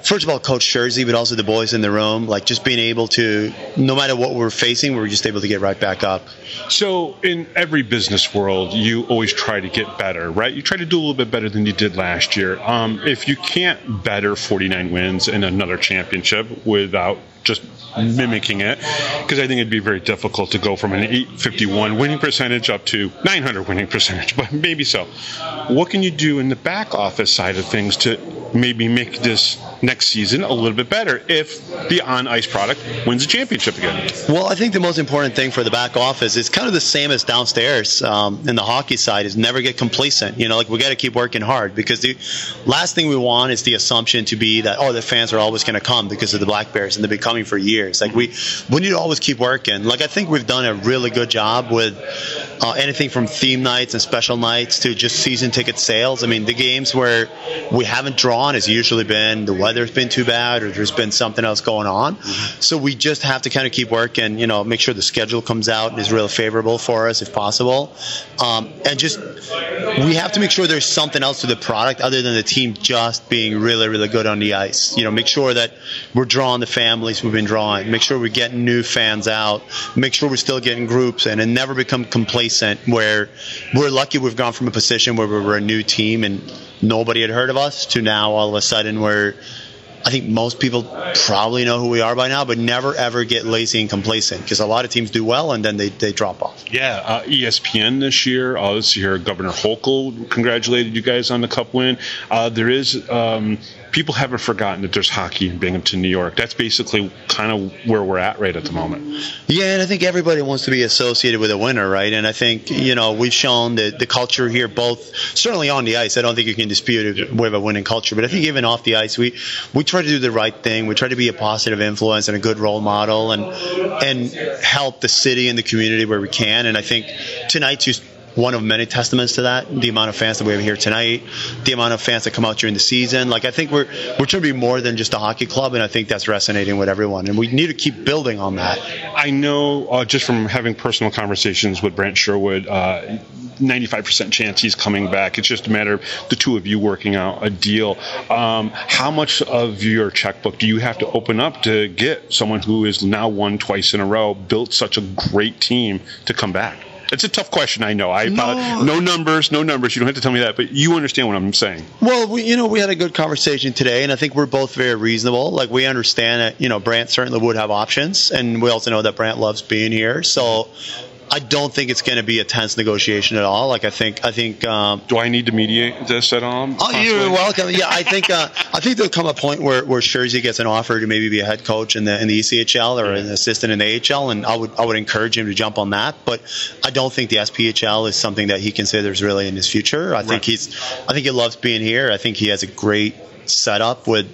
first of all, Coach Scherzy, but also the boys in the room. Just being able to, no matter what we're facing, we were just able to get right back up. So in every business world, you always try to get better, right? You try to do a little bit better than you did last year. If you can't better 49 wins and another championship without just mimicking it, because I think it'd be very difficult to go from an 851 winning percentage up to 900 winning percentage, but maybe so. What can you do in the back office side of things to maybe make this next season a little bit better if the on-ice product wins a championship again? Well, I think the most important thing for the back office is kind of the same as downstairs in the hockey side, is never get complacent. We got to keep working hard, because the last thing we want is the assumption to be that, the fans are always going to come because of the Black Bears, and they've been coming for years. We need to always keep working. I think we've done a really good job with anything from theme nights and special nights to just season ticket sales. The games where we haven't drawn on has usually been the weather's been too bad or there's been something else going on. So we just have to kind of keep working, make sure the schedule comes out and is really favorable for us if possible. And just we have to make sure there's something else to the product other than the team just being really, really good on the ice. Make sure that we're drawing the families we've been drawing. Make sure we're getting new fans out. Make sure we're still getting groups in and never become complacent where we're lucky we've gone from a position where we were a new team and nobody had heard of us to now all of a sudden where I think most people probably know who we are by now, but never, ever get lazy and complacent because a lot of teams do well and then they drop off. Yeah, ESPN this year, this year, Governor Hochul congratulated you guys on the Cup win. There is people haven't forgotten that there's hockey in Binghamton, New York. That's basically kind of where we're at right at the moment. Yeah, and I think everybody wants to be associated with a winner, right? And I think, we've shown that the culture here, both certainly on the ice, I don't think you can dispute it. We have a winning culture, but I think even off the ice, we try to do the right thing. We try to be a positive influence and a good role model and help the city and the community where we can. And I think tonight's just one of many testaments to that. The amount of fans that we have here tonight, the amount of fans that come out during the season. I think we're trying to be more than just a hockey club, and I think that's resonating with everyone. And we need to keep building on that. I know just from having personal conversations with Brent Sherwood, 95% chance he's coming back. It's just a matter of the two of you working out a deal. How much of your checkbook do you have to open up to get someone who has now won twice in a row, built such a great team to come back? It's a tough question, I know. No numbers. You don't have to tell me that, but you understand what I'm saying. Well, we had a good conversation today, and I think we're both very reasonable. We understand that, Brant certainly would have options, and we also know that Brant loves being here. So I don't think it's going to be a tense negotiation at all. I think. Do I need to mediate this at all? Oh, you're welcome. Yeah, I think there'll come a point where Scherzi gets an offer to maybe be a head coach in the ECHL or an assistant in the AHL, and I would encourage him to jump on that. But I don't think the SPHL is something that he considers really in his future. I think he loves being here. I think he has a great setup with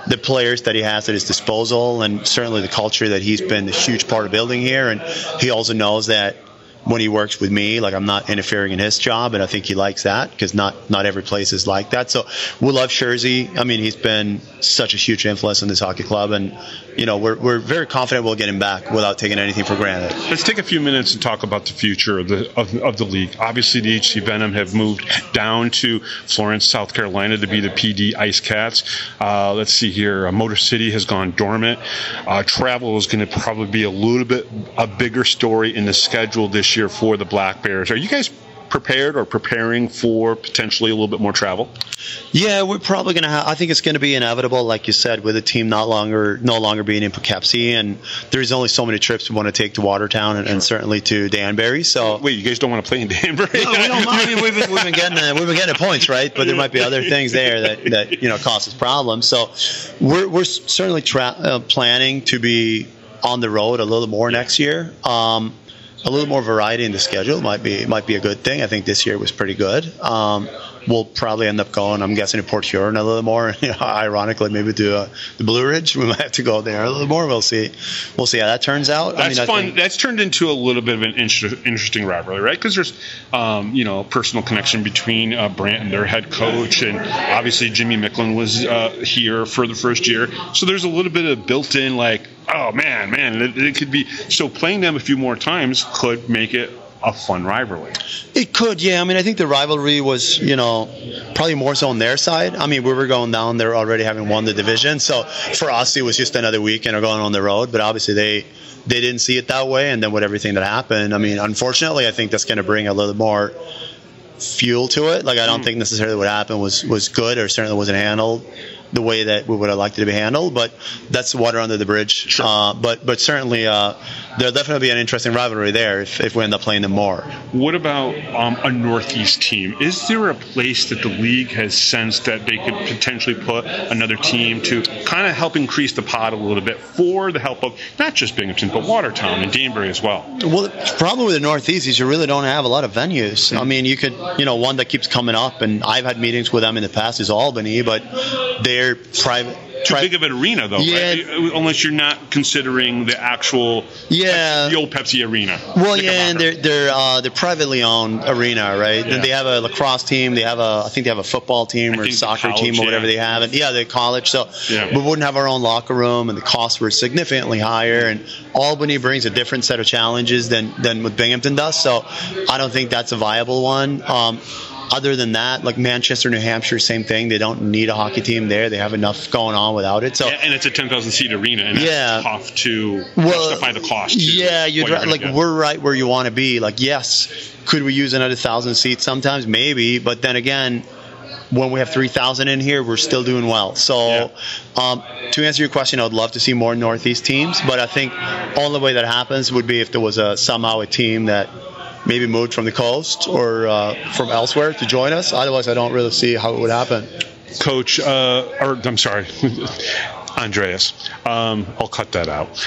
the players that he has at his disposal and certainly the culture that he's been a huge part of building here. And he also knows that when he works with me, I'm not interfering in his job, and I think he likes that because not every place is like that. So we love Scherzi. I mean, he's been such a huge influence in this hockey club, and we're very confident we'll get him back without taking anything for granted. Let's take a few minutes and talk about the future of the league. Obviously, the HC Venom have moved down to Florence, South Carolina, to be the PD Ice Cats. Let's see here. Motor City has gone dormant. Travel is going to probably be a little bit a bigger story in the schedule this year for the Black Bears. Are you guys prepared or preparing for potentially a little bit more travel? Yeah, we're probably going to have, I think it's going to be inevitable, like you said, with the team no longer being in Poughkeepsie, and there's only so many trips we want to take to Watertown and certainly to Danbury. So wait, you guys don't want to play in Danbury? No, we don't mind. I mean, we've been getting points, right? But there might be other things there that cause us problems. So we're certainly planning to be on the road a little more next year. A little more variety in the schedule might be a good thing. I think this year was pretty good. We'll probably end up going, I'm guessing, to Port Huron a little more. Ironically, maybe to the Blue Ridge. We might have to go there a little more. We'll see how that turns out. That's fun. That's turned into a little bit of an interesting rivalry, right? Because there's, personal connection between Brant and their head coach, and obviously Jimmy Micklin was here for the first year. So there's a little bit of built-in, oh man, it could be. So playing them a few more times could make it a fun rivalry. It could, yeah. I mean, I think the rivalry was, probably more so on their side. I mean, we were going down there already having won the division. So for us, it was just another weekend of going on the road. But obviously they didn't see it that way. And then with everything that happened, I mean, unfortunately, I think that's going to bring a little more fuel to it. I don't think necessarily what happened was good or certainly wasn't handled the way that we would have liked it to be handled, but that's water under the bridge. Sure. But certainly there'll definitely be an interesting rivalry there if we end up playing them more. What about a Northeast team? Is there a place that the league has sensed that they could potentially put another team to kind of help increase the pot a little bit for the help of not just Binghamton, but Watertown and Danbury as well? Well, the problem with the Northeast is you really don't have a lot of venues. Mm-hmm. I mean, you could, one that keeps coming up, and I've had meetings with them in the past is Albany, but they're private too big of an arena, though, right? Unless you're not considering the actual the old Pepsi arena. Well, and they're privately owned arena, right? Yeah. They have a lacrosse team. I think they have a football team or soccer team or whatever they have. And they're college. So we wouldn't have our own locker room, and the costs were significantly higher. And Albany brings a different set of challenges than what Binghamton does. So I don't think that's a viable one. Other than that, like Manchester, New Hampshire, same thing. They don't need a hockey team there. They have enough going on without it. So and it's a 10,000 seat arena, and it's tough to justify the cost. We're right where you want to be. Like, yes, could we use another 1,000 seats sometimes? Maybe, but then again, when we have 3,000 in here, we're still doing well. So to answer your question, I would love to see more Northeast teams, but I think only way that happens would be if there was somehow a team that maybe moved from the coast or from elsewhere to join us. Otherwise, I don't really see how it would happen. Coach, I'm sorry, Andreas. I'll cut that out.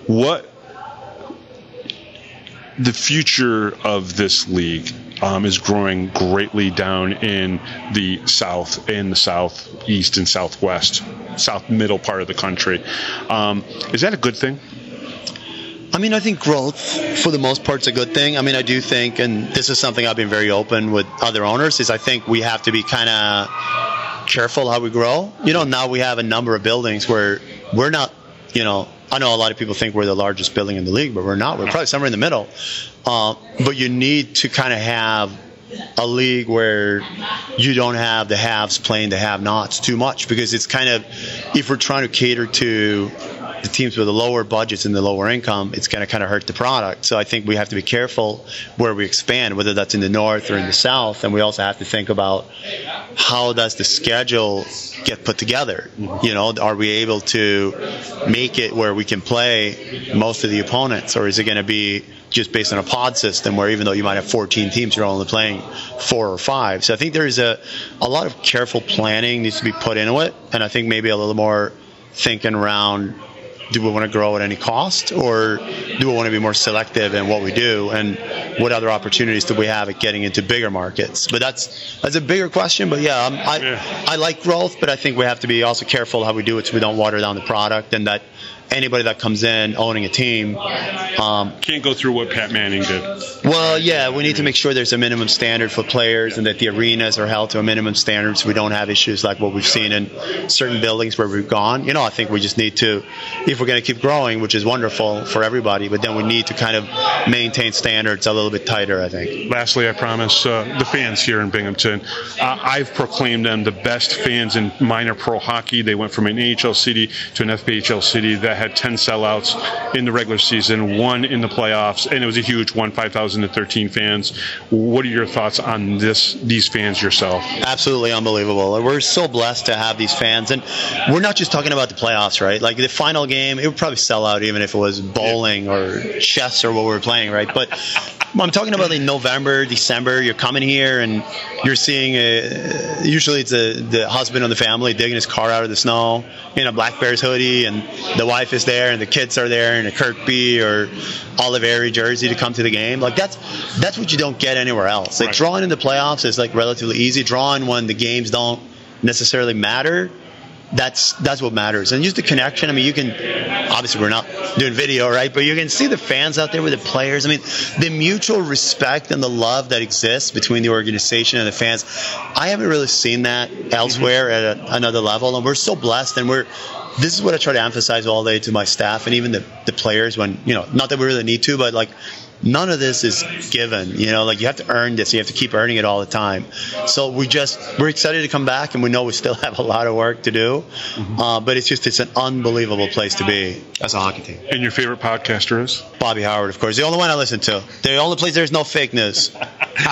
What the future of this league is growing greatly down in the south, in the southeast and southwest, south middle part of the country. Is that a good thing? I mean, I think growth, for the most part, is a good thing. I mean, I do think, and this is something I've been very open with other owners, is I think we have to be kind of careful how we grow. Now we have a number of buildings where we're not, I know a lot of people think we're the largest building in the league, but we're not. We're probably somewhere in the middle. But you need to kind of have a league where you don't have the haves playing the have-nots too much, because it's kind of, if we're trying to cater to the teams with the lower budgets and the lower income, it's going to kind of hurt the product. So I think we have to be careful where we expand, whether that's in the north or in the south. And we also have to think about, how does the schedule get put together? Are we able to make it where we can play most of the opponents, or is it going to be just based on a pod system where even though you might have 14 teams, you're only playing 4 or 5? So I think there's a lot of careful planning needs to be put into it, and I think maybe a little more thinking around, do we want to grow at any cost, or do we want to be more selective in what we do, and what other opportunities do we have at getting into bigger markets? But that's a bigger question. But I like growth, but I think we have to be also careful how we do it so we don't water down the product, and that anybody that comes in owning a team can't go through what Pat Manning did. Well, we need to make sure there's a minimum standard for players, and that the arenas are held to a minimum standard, so we don't have issues like what we've seen in certain buildings where we've gone. I think we just need to, if we're going to keep growing, which is wonderful for everybody, but then we need to kind of maintain standards a little bit tighter, I think. Lastly, I promise, the fans here in Binghamton, I've proclaimed them the best fans in minor pro hockey. They went from an AHL city to an FPHL city that had 10 sellouts in the regular season, 1 in the playoffs, and it was a huge one, 5,013 fans. What are your thoughts on these fans yourself? Absolutely unbelievable. We're so blessed to have these fans, and we're not just talking about the playoffs, right? Like the final game, it would probably sell out even if it was bowling or chess or what we were playing, right? But I'm talking about in November, December, you're coming here and you're seeing, usually it's the husband of the family digging his car out of the snow in a Black Bears hoodie, and the wife is there and the kids are there in a Kirkby or Olive Airy jersey to come to the game. Like that's what you don't get anywhere else. Like drawing in the playoffs is like relatively easy. Drawing when the games don't necessarily matter, that's what matters. And just the connection. I mean, you can, obviously we're not doing video, right? But you can see the fans out there with the players. I mean, the mutual respect and the love that exists between the organization and the fans, I haven't really seen that elsewhere at another level. And we're so blessed, and this is what I try to emphasize all day to my staff and even the players when, not that we really need to, but like, none of this is given, like you have to earn this. You have to keep earning it all the time. So we're excited to come back, and we know we still have a lot of work to do. But it's an unbelievable place to be as a hockey team. And your favorite podcaster is? Bobby Howard, of course. The only one I listen to. The only place there's no fake news.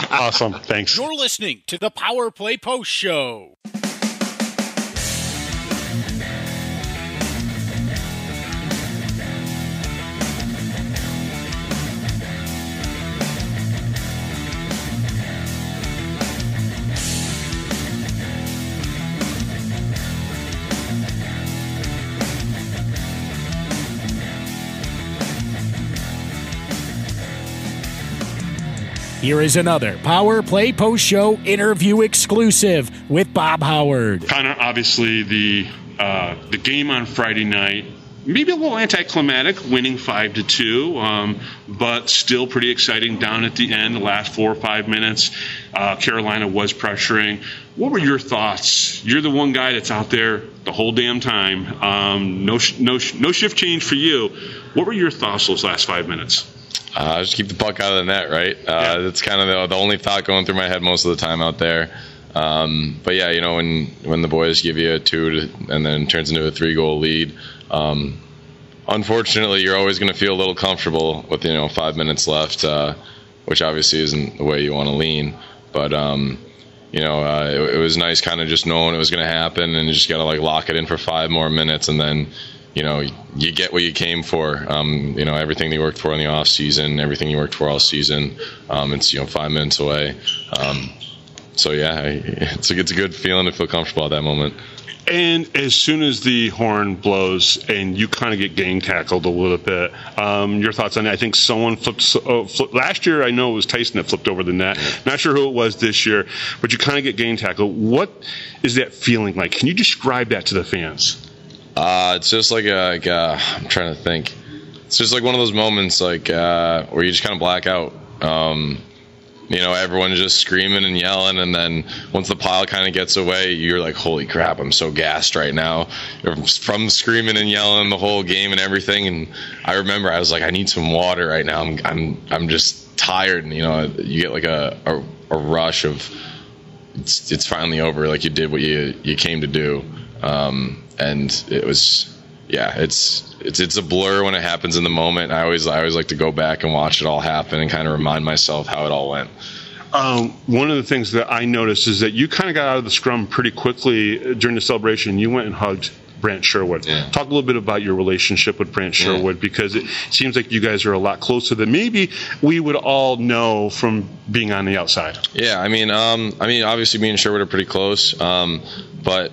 Awesome. Thanks. You're listening to the Power Play Post Show. Here is another Power Play Post Show interview exclusive with Bob Howard. Connor, obviously the game on Friday night, maybe a little anticlimactic, winning 5-2, but still pretty exciting down at the end, the last 4 or 5 minutes. Carolina was pressuring. What were your thoughts? You're the one guy that's out there the whole damn time. No shift change for you. What were your thoughts those last 5 minutes? Just keep the puck out of the net, right? That's kind of the only thought going through my head most of the time out there. But yeah, you know, when the boys give you a 2 and then it turns into a 3-goal lead, unfortunately, you're always going to feel a little comfortable with 5 minutes left, which obviously isn't the way you want to lean. But it was nice kind of just knowing it was going to happen, and you just got to lock it in for 5 more minutes, and then you get what you came for. Everything you worked for in the off season, everything you worked for all season. It's 5 minutes away. So yeah, it's a good feeling to feel comfortable at that moment. And as soon as the horn blows and you kind of get gang tackled a little bit, your thoughts on that? I think someone flipped last year. I know it was Tyson that flipped over the net. Not sure who it was this year, but you kind of get gang tackled. What is that feeling like? Can you describe that to the fans? It's just I'm trying to think. It's just like one of those moments where you just kind of black out. Everyone's just screaming and yelling, and then once the pile kind of gets away, you're like, holy crap, I'm so gassed right now from screaming and yelling the whole game and everything. And I remember I was like, I need some water right now. I'm just tired, and you get like a rush of it's finally over, like you did what you came to do. And it was, it's a blur when it happens in the moment. I always like to go back and watch it all happen and kind of remind myself how it all went. One of the things that I noticed is that you kind of got out of the scrum pretty quickly during the celebration. You went and hugged Brant Sherwood. Yeah. Talk a little bit about your relationship with Brant Sherwood, because it seems like you guys are a lot closer than maybe we would all know from being on the outside. Yeah, I mean, obviously me and Sherwood are pretty close, but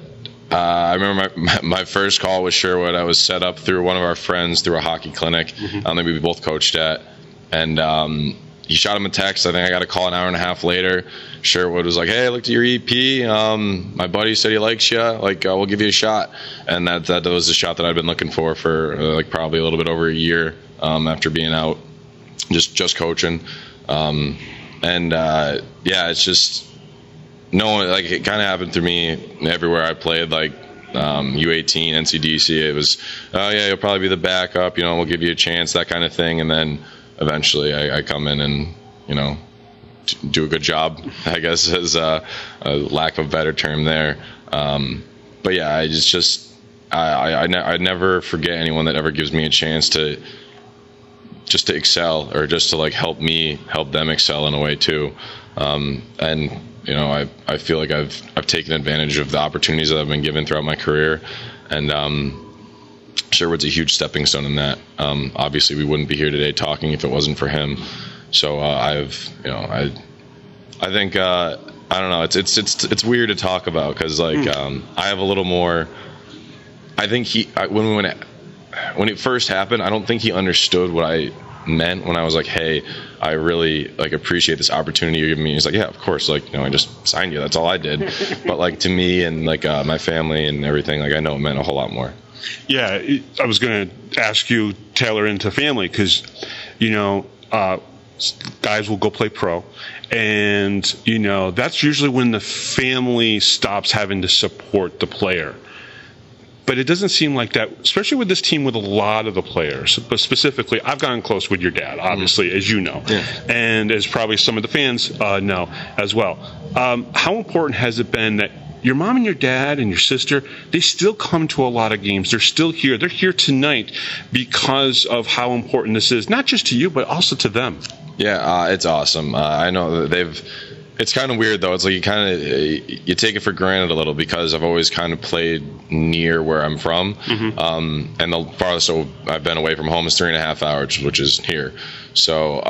I remember my first call with Sherwood. I was set up through one of our friends through a hockey clinic that we both coached at, and he shot him a text. I think I got a call an hour and a half later. Sherwood was like, "Hey, I looked at your EP. My buddy said he likes you. We'll give you a shot." And that was the shot that I'd been looking for probably a little bit over a year after being out, just coaching. It's just. No, it kind of happened to me everywhere I played, U18, NCDC. It was, you'll probably be the backup, we'll give you a chance, that kind of thing. And then eventually I come in and, do a good job, I guess, as a lack of a better term there. But yeah, I never forget anyone that ever gives me a chance to excel, or just to help them excel in a way too. I feel like I've taken advantage of the opportunities that I've been given throughout my career, and Sherwood's a huge stepping stone in that. Obviously, we wouldn't be here today talking if it wasn't for him. So I think I don't know. It's weird to talk about, because I have a little more. I think when it first happened, I don't think he understood what I meant when I was like, hey, I really appreciate this opportunity you're giving me. He's like, yeah, of course, I just signed you, that's all I did. But to me and my family and everything, I know it meant a whole lot more. Yeah, I was going to ask you, tailor into family, because guys will go play pro, and that's usually when the family stops having to support the player. But it doesn't seem like that, especially with this team with a lot of the players. But specifically, I've gotten close with your dad, obviously, as you know, and as probably some of the fans know as well. How important has it been that your mom and your dad and your sister, they still come to a lot of games? They're still here. They're here tonight because of how important this is, not just to you, but also to them. Yeah, it's awesome. I know that it's kind of weird, though. It's you take it for granted a little, because I've always kind of played near where I'm from. And the farthest I've been away from home is 3.5 hours, which is here. So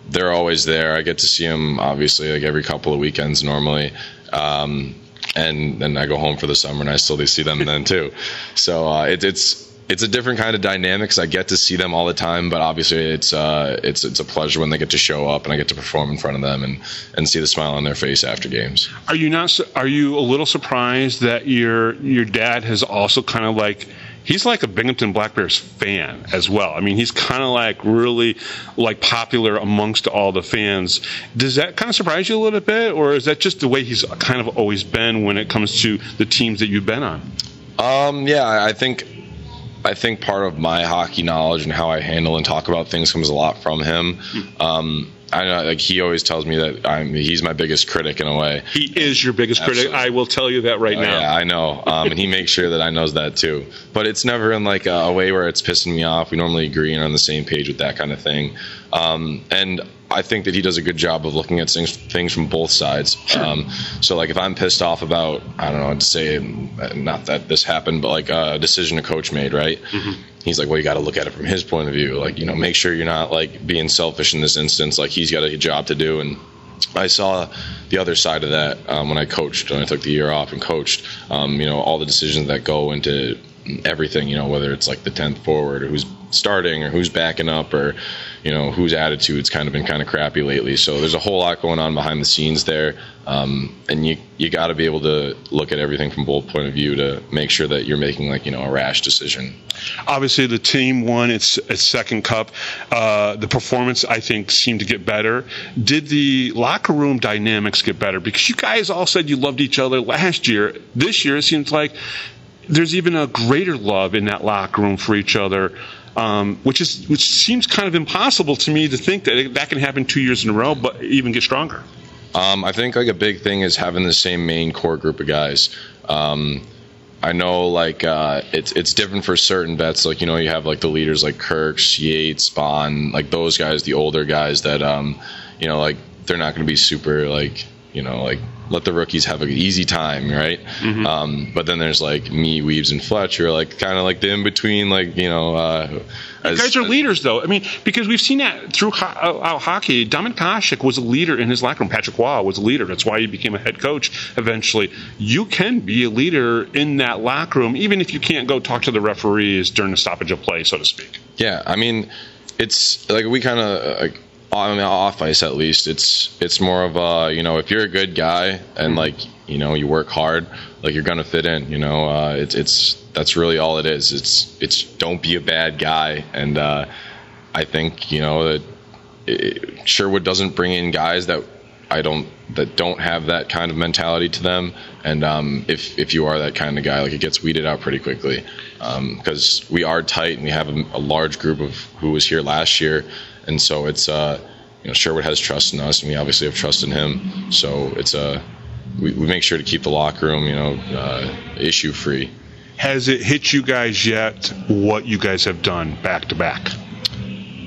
they're always there. I get to see them, obviously, every couple of weekends normally. And then I go home for the summer, and I still see them then, too. So it's it's a different kind of dynamic because I get to see them all the time, but obviously it's a pleasure when they get to show up and I get to perform in front of them and see the smile on their face after games. Are you a little surprised that your dad has also kind of like, he's like a Binghamton Black Bears fan as well. I mean, he's kind of like really like popular amongst all the fans. Does that kind of surprise you a little bit, or is that just the way he's kind of always been when it comes to the teams that you've been on? Yeah, I think part of my hockey knowledge and how I handle and talk about things comes a lot from him. I know, like, he always tells me that he's my biggest critic in a way. He is your biggest critic. I will tell you that right now. Yeah, I know. And he makes sure that I knows that too. But it's never in like a way where it's pissing me off. We normally agree and are on the same page with that kind of thing. And I think that he does a good job of looking at things from both sides. Sure. So like if I'm pissed off about, I don't know, to say, not that this happened, but like a decision a coach made, right? Mm-hmm. He's like, well, you got to look at it from his point of view. Like, you know, make sure you're not like being selfish in this instance. Like, he's got a job to do. And I saw the other side of that when I coached, when I took the year off and coached, you know, all the decisions that go into everything, you know, whether it's like the 10th forward or who's starting or who's backing up or, you know, whose attitude's kind of been kind of crappy lately. So there's a whole lot going on behind the scenes there. And you got to be able to look at everything from both point of view to make sure that you're making like, you know, a rash decision. Obviously the team won its second cup. The performance, I think, seemed to get better. Did the locker room dynamics get better? Because you guys all said you loved each other last year. This year it seems like there's even a greater love in that locker room for each other. Which seems kind of impossible to me to think that can happen 2 years in a row, but even get stronger. I think like a big thing is having the same main core group of guys. I know like it's different for certain vets. Like, you know, you have like the leaders like Kirks, Yates, Bond, like those guys, the older guys that you know, like they're not going to be super like, you know, like let the rookies have an easy time, right? Mm-hmm. But then there's like me, Weaves, and Fletcher, like kind of like the in between, like, you know. You guys are leaders, though. I mean, because we've seen that through hockey. Dominik Hasek was a leader in his locker room. Patrick Waugh was a leader. That's why he became a head coach eventually. You can be a leader in that locker room, even if you can't go talk to the referees during the stoppage of play, so to speak. Yeah, I mean, it's like we kind of like. I mean, off ice at least, it's more of a, you know, if you're a good guy and like, you know, you work hard, like you're gonna fit in, you know, that's really all it is. It's don't be a bad guy, and I think, you know, that Sherwood doesn't bring in guys that don't have that kind of mentality to them, and if you are that kind of guy, like it gets weeded out pretty quickly, because we are tight and we have a large group of who was here last year. And so it's, you know, Sherwood has trust in us, and we obviously have trust in him. So it's we make sure to keep the locker room, you know, issue free. Has it hit you guys yet what you guys have done back to back?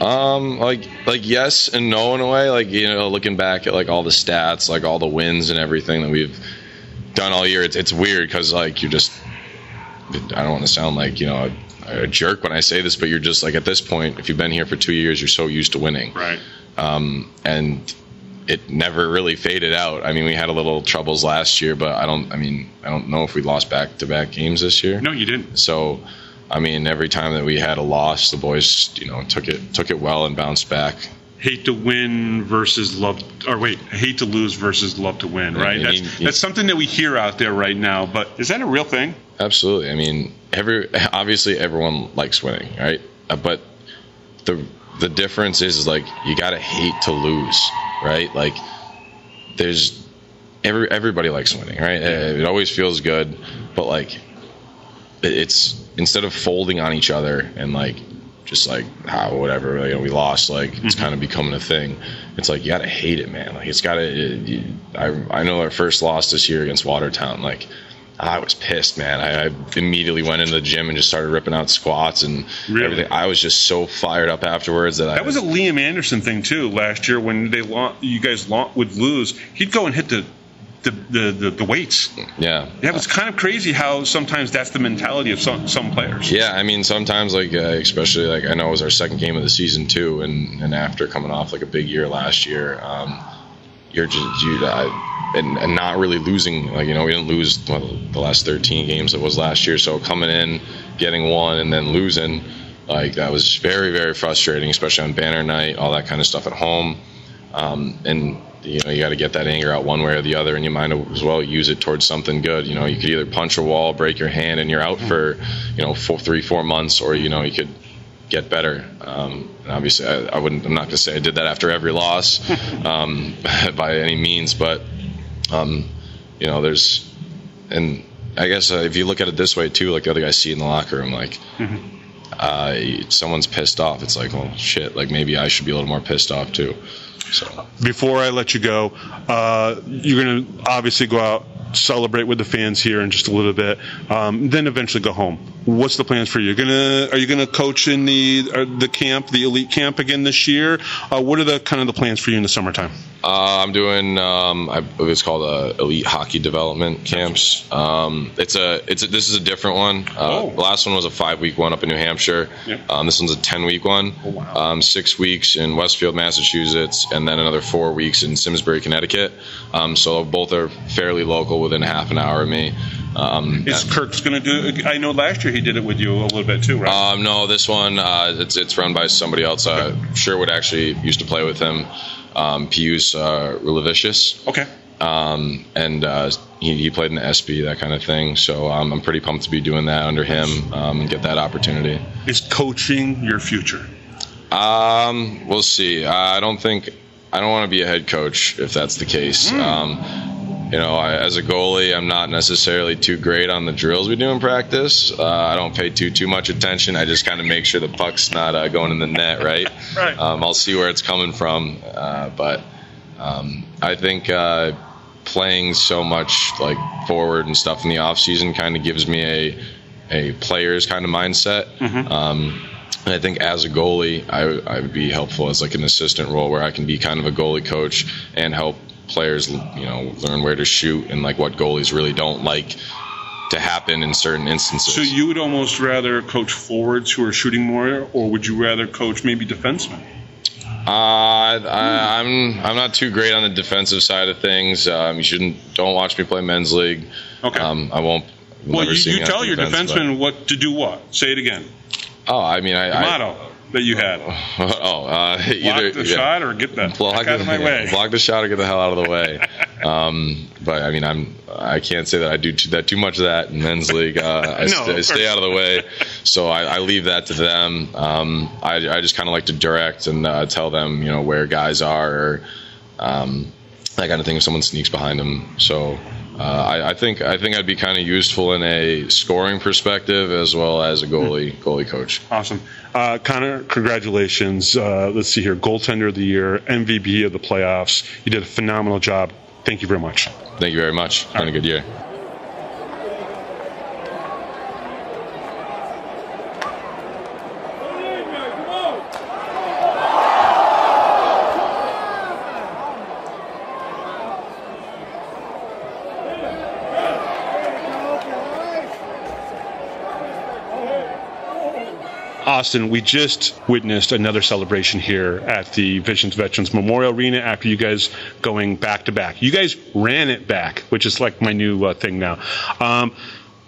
Like yes and no in a way. Like, you know, looking back at like all the stats, like all the wins and everything that we've done all year, it's weird because like I don't want to sound like, you know, a jerk when I say this, but you're just like, at this point, if you've been here for 2 years, you're so used to winning. Right. And it never really faded out. I mean, we had a little troubles last year, but I don't know if we lost back-to-back games this year. No, you didn't. So, I mean, every time that we had a loss, the boys, you know, took it well and bounced back. Hate to win versus love, or wait, hate to lose versus love to win, right? That's something that we hear out there right now, but is that a real thing? Absolutely. I mean, obviously everyone likes winning, right? But the difference is like you gotta hate to lose, right? Like there's everybody likes winning, right? It always feels good, but like it's instead of folding on each other and like just like whatever, you know, we lost, like it's kind of becoming a thing. It's like you gotta hate it, man. Like it's gotta. I know our first loss this year against Watertown, like. I was pissed, man. I immediately went into the gym and just started ripping out squats and everything. I was just so fired up afterwards that was a Liam Anderson thing too last year when you guys would lose. He'd go and hit the weights. Yeah. Yeah, it was kind of crazy how sometimes that's the mentality of some players. Yeah, I mean sometimes like especially like I know it was our second game of the season too, and after coming off like a big year last year. and not really losing. Like, we didn't lose the last 13 games it was last year. So coming in, getting one, and then losing, like, that was very, very frustrating, especially on banner night, all that kind of stuff at home. And you got to get that anger out one way or the other, and you might as well use it towards something good. You could either punch a wall, break your hand, and you're out for 3-4 months, or you could get better. And obviously, I'm not going to say I did that after every loss by any means, but there's, and I guess if you look at it this way too, like the other guys see in the locker room, like someone's pissed off. It's like, well, shit, like maybe I should be a little more pissed off too. So before I let you go, you're going to obviously go out, celebrate with the fans here in just a little bit, then eventually go home. What's the plans for you? Are you gonna coach in the camp, the elite camp again this year? What are the plans for you in the summertime? I'm doing it's called elite hockey development camps. This is a different one. The last one was a 5-week one up in New Hampshire. Yep. This one's a 10-week one. Oh, wow. 6 weeks in Westfield, Massachusetts, and then another 4 weeks in Simsbury, Connecticut. So both are fairly local, within half an hour of me. Is Kirk's going to do it? I know last year he did it with you a little bit too, right? No, this one it's run by somebody else. Sherwood actually used to play with him. Pius Relevicius. Okay. And he played in the SB, that kind of thing. So I'm pretty pumped to be doing that under him and get that opportunity. Is coaching your future? We'll see. I don't want to be a head coach if that's the case. As a goalie, I'm not necessarily too great on the drills we do in practice. I don't pay too much attention. I just kind of make sure the puck's not going in the net, right? Right. I'll see where it's coming from. But I think playing so much like forward and stuff in the off season kind of gives me a player's kind of mindset. And I think as a goalie, I would be helpful as like an assistant role where I can be kind of a goalie coach and help players, learn where to shoot and like what goalies really don't like to happen in certain instances. So you would almost rather coach forwards who are shooting more, or would you rather coach maybe defensemen? I'm not too great on the defensive side of things. Don't watch me play men's league. Okay. I won't. Well, you tell your defensemen what to do. What? Say it again. Oh, I mean, the motto that you had. Either block the shot or get the heck out of my way. Block the shot or get the hell out of the way. But I mean, I can't say that I do too much of that in men's league. I stay out of the way, so I leave that to them. I just kind of like to direct and tell them, where guys are, or that kind of thing. If someone sneaks behind them, so. I think I'd be kind of useful in a scoring perspective as well as a goalie coach. Awesome. Connor, congratulations. Let's see here. Goaltender of the year, MVP of the playoffs. You did a phenomenal job. Thank you very much. Thank you very much. It's been a good year. Austin, we just witnessed another celebration here at the Visions Veterans Memorial Arena after you guys going back-to-back. You guys ran it back, which is like my new thing now.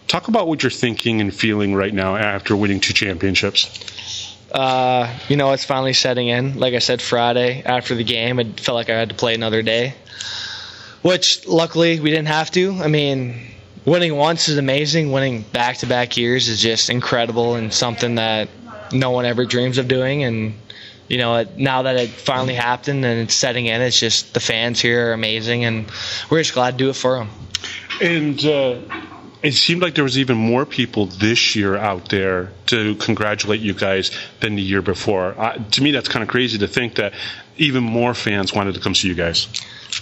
Talk about what you're thinking and feeling right now after winning 2 championships. It's finally setting in. Like I said, Friday after the game, it felt like I had to play another day, which luckily we didn't have to. I mean, winning once is amazing. Winning back-to-back years is just incredible and something that no one ever dreams of doing. And now that it finally happened and it's setting in, it's just the fans here are amazing, and we're just glad to do it for them. And it seemed like there was even more people this year out there to congratulate you guys than the year before. To me, that's kind of crazy to think that even more fans wanted to come see you guys.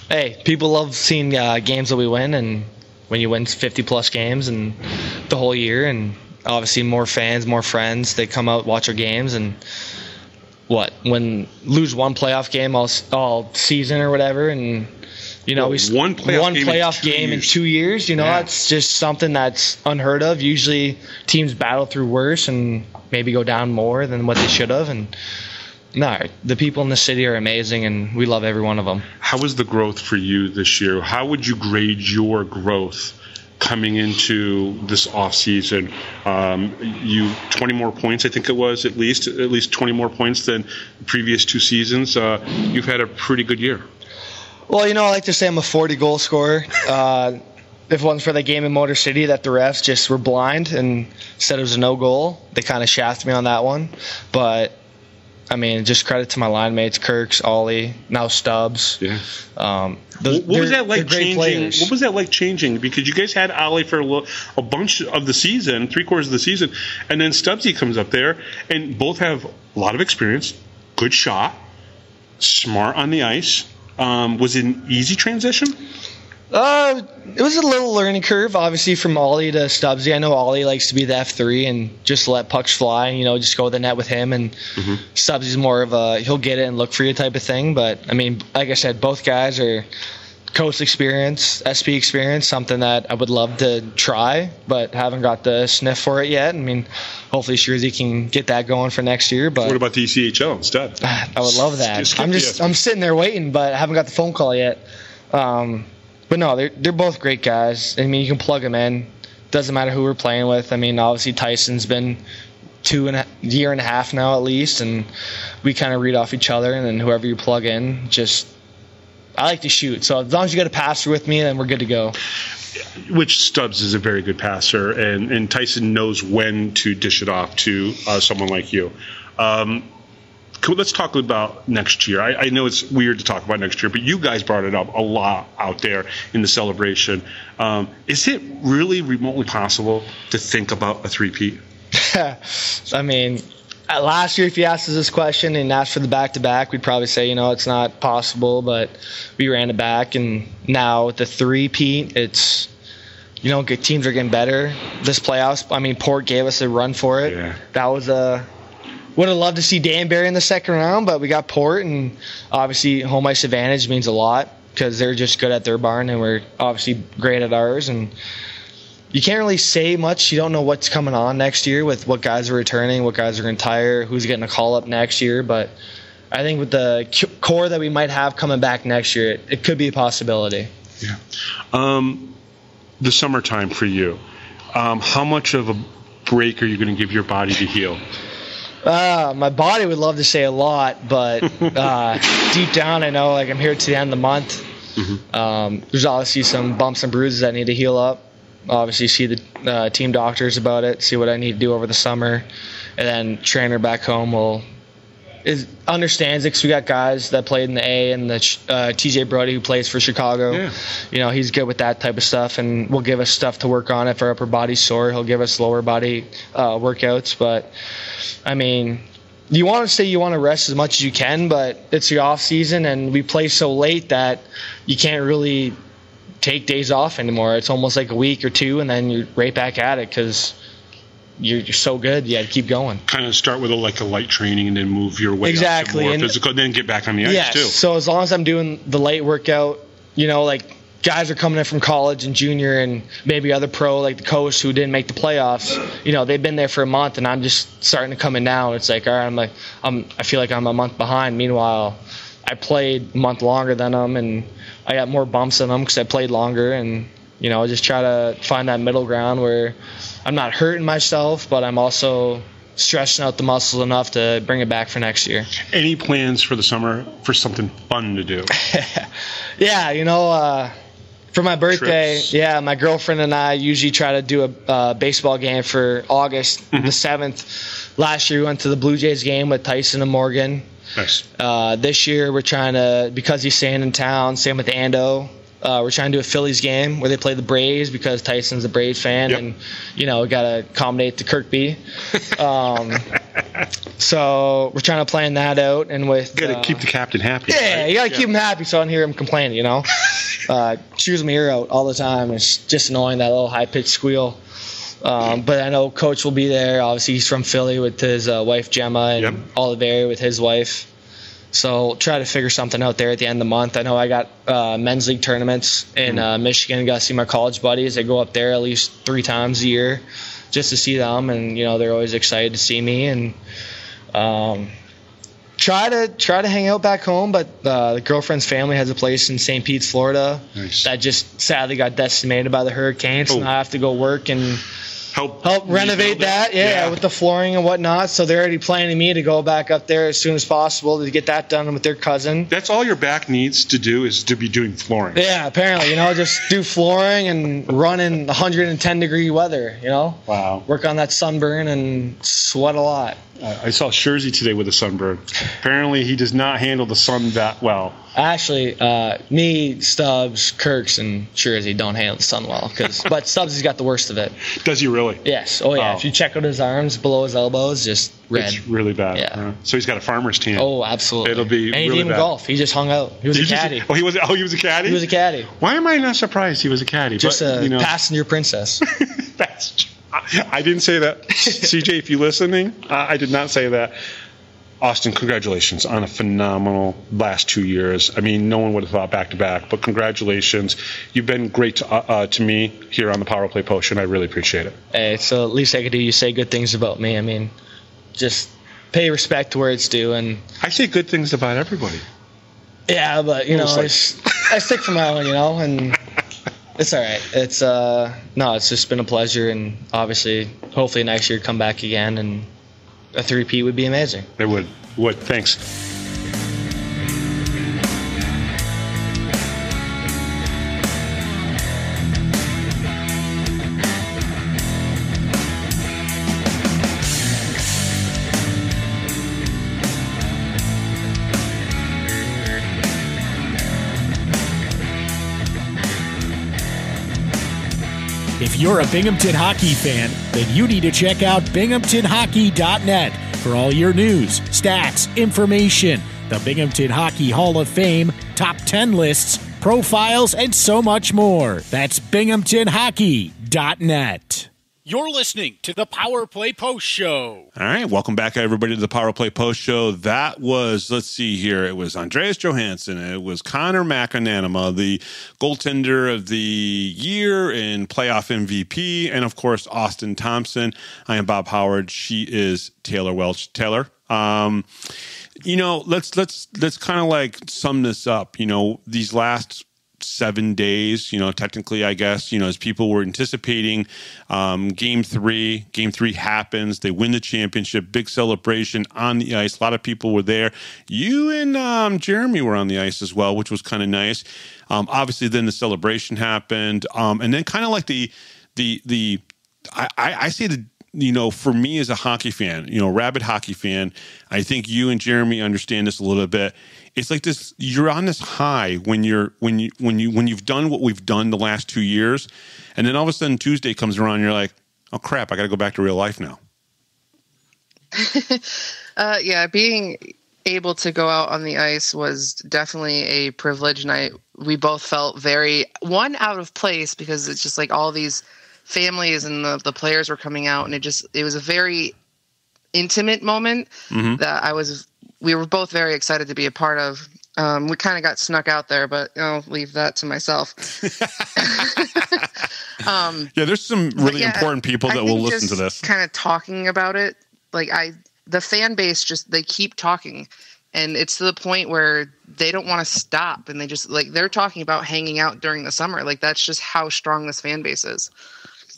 Hey, people love seeing games that we win, and when you win 50-plus games and the whole year, and obviously more fans, more friends, they come out, watch our games, and when lose one playoff game all season or whatever, and we one playoff game in 2 years, that's just something that's unheard of. Usually teams battle through worse and maybe go down more than what they should have, and No, the people in the city are amazing, and we love every one of them. How was the growth for you this year? How would you grade your growth coming into this offseason? You 20 more points, I think it was, at least 20 more points than the previous 2 seasons. You've had a pretty good year. Well, I like to say I'm a 40-goal scorer. If it wasn't for that game in Motor City that the refs just were blind and said it was a no goal, they kind of shafted me on that one. But just credit to my line mates, Kirks, Ollie, now Stubbs. Yeah. What was that like changing? Players. What was that like changing? Because you guys had Ollie for a bunch of the season, 3/4 of the season, and then Stubbsy comes up there, and both have a lot of experience, good shot, smart on the ice. Was it an easy transition? It was a little learning curve, obviously, from Ollie to Stubbsy. I know Ollie likes to be the F3 and just let pucks fly and, just go to the net with him. And Stubbsy's more of a he'll get it and look for you type of thing. But, like I said, both guys are coast experience, SP experience, something that I would love to try, but haven't got the sniff for it yet. Hopefully Schurzy can get that going for next year. But what about the ECHL instead? I would love that. I'm sitting there waiting, but I haven't got the phone call yet. But no, they're both great guys. You can plug them in. Doesn't matter who we're playing with. Obviously Tyson's been year and a half now at least, and we kind of read off each other. And then whoever you plug in, I like to shoot. So as long as you got a passer with me, then we're good to go. Which Stubbs is a very good passer, and Tyson knows when to dish it off to someone like you. Let's talk about next year. I know it's weird to talk about next year, but you guys brought it up a lot out there in the celebration. Is it really remotely possible to think about a three-peat? Last year, if you asked us this question and asked for the back-to-back, we'd probably say, it's not possible, but we ran it back. And now with the three-peat, it's, teams are getting better. This playoffs, Port gave us a run for it. Yeah. That was would have loved to see Danbury in the second round, but we got Port, and obviously home ice advantage means a lot because they're just good at their barn, and we're obviously great at ours. And you can't really say much. You don't know what's coming on next year with what guys are returning, what guys are going to retire, who's getting a call-up next year. But I think with the core that we might have coming back next year, it could be a possibility. Yeah. The summertime for you, how much of a break are you going to give your body to heal? My body would love to say a lot, but deep down I know I'm here to the end of the month. There's obviously some bumps and bruises that need to heal up. Obviously see the team doctors about it, see what I need to do over the summer, and then trainer back home understands it because we got guys that played in the A and the TJ Brody who plays for Chicago. Yeah. He's good with that type of stuff and will give us stuff to work on if our upper body's sore. He'll give us lower body workouts. But, you want to say you want to rest as much as you can, but it's the off season and we play so late that you can't really take days off anymore. It's almost like a week or two and then you're right back at it because you're so good. You got to keep going. Kind of start with a light training and then move your way up to more physical, then get back on the ice too. So as long as I'm doing the light workout, guys are coming in from college and junior and maybe other pro like the coach who didn't make the playoffs. They've been there for a month and I'm just starting to come in now. And it's all right, I feel like I'm a month behind. Meanwhile, I played a month longer than them and I got more bumps than them because I played longer. And I just try to find that middle ground where I'm not hurting myself, but I'm also stretching out the muscles enough to bring it back for next year. Any plans for the summer for something fun to do? Yeah, for my birthday, Trips. My girlfriend and I usually try to do a baseball game for August the 7th. Last year we went to the Blue Jays game with Tyson and Morgan. Nice. This year we're trying to, because he's staying in town, same with Ando, we're trying to do a Phillies game where they play the Braves because Tyson's a Braves fan and, we got to accommodate the Kirkby. So we're trying to plan that out. And with got to keep the captain happy. Yeah, right? You got to keep him happy so I don't hear him complaining, chews my ear out all the time. It's just annoying, that little high-pitched squeal. But I know Coach will be there. Obviously, he's from Philly with his wife, Gemma, and Olivier with his wife. So we'll try to figure something out there at the end of the month. I know I got men's league tournaments in Michigan. Got to see my college buddies. I go up there at least 3 times a year just to see them. And, they're always excited to see me. And Try to hang out back home, but the girlfriend's family has a place in St. Pete, Florida. Nice. That just sadly got decimated by the hurricane, so now I have to go work and help renovate that, with the flooring and whatnot. So they're already planning me to go back up there as soon as possible to get that done with their cousin. That's all your back needs to do is to be doing flooring. Yeah, apparently, just do flooring and run in 110-degree weather, Wow. Work on that sunburn and sweat a lot. I saw Scherzy today with a sunburn. Apparently, he does not handle the sun that well. Actually, me, Stubbs, Kirks, and Scherzy don't handle the sun well. But Stubbs has got the worst of it. Does he really? Yes. Oh, yeah. If you check out his arms below his elbows, just red. It's really bad. Yeah. So he's got a farmer's tan. Oh, absolutely. It'll be and he really didn't bad. golf. He just hung out. He was a caddy. He was a caddy? He was a caddy. Why am I not surprised he was a caddy? Just passenger princess. I didn't say that. CJ, if you're listening, I did not say that. Austin, congratulations on a phenomenal last 2 years. I mean, no one would have thought back-to-back, but congratulations. You've been great to me here on the Power Play Post, and I really appreciate it. Hey, so at least I could do you say good things about me. I mean, just pay respect to where it's due. And I say good things about everybody. Yeah, but, I stick for my own, and it's all right. It's it's just been a pleasure, and obviously, hopefully next year come back again, and a 3-peat would be amazing. It would. Thanks. If you're a Binghamton hockey fan, then you need to check out binghamtonhockey.net for all your news, stats, information, the Binghamton Hockey Hall of Fame, top 10 lists, profiles, and so much more. That's binghamtonhockey.net. You're listening to the Power Play Post Show. All right, welcome back, everybody, to the Power Play Post Show. That was, let's see here, it was Andreas Johannsson. It was Connor McAnanama, the goaltender of the year and playoff MVP, and, of course, Austin Thompson. I am Bob Howard. She is Taylor Welch. Taylor, let's kind of like sum this up. These last 7 days, technically, I guess, as people were anticipating game three happens, they win the championship, big celebration on the ice. A lot of people were there. You and Jeremy were on the ice as well, which was kind of nice. Obviously, then the celebration happened. And then kind of like I say for me as a hockey fan, rabid hockey fan, I think you and Jeremy understand this a little bit. It's like this, you're on this high when you've done what we've done the last 2 years, and then all of a sudden Tuesday comes around and you're like, oh crap, I got to go back to real life now. Being able to go out on the ice was definitely a privilege, and we both felt very out of place because it's just like all these families and the players were coming out, and it was a very intimate moment that we were both very excited to be a part of. We kind of got snuck out there, but I'll leave that to myself. There's some really important people that will listen to this. Kind of talking about it, the fan base they keep talking, and it's to the point where they don't want to stop, and they just they're talking about hanging out during the summer. That's just how strong this fan base is.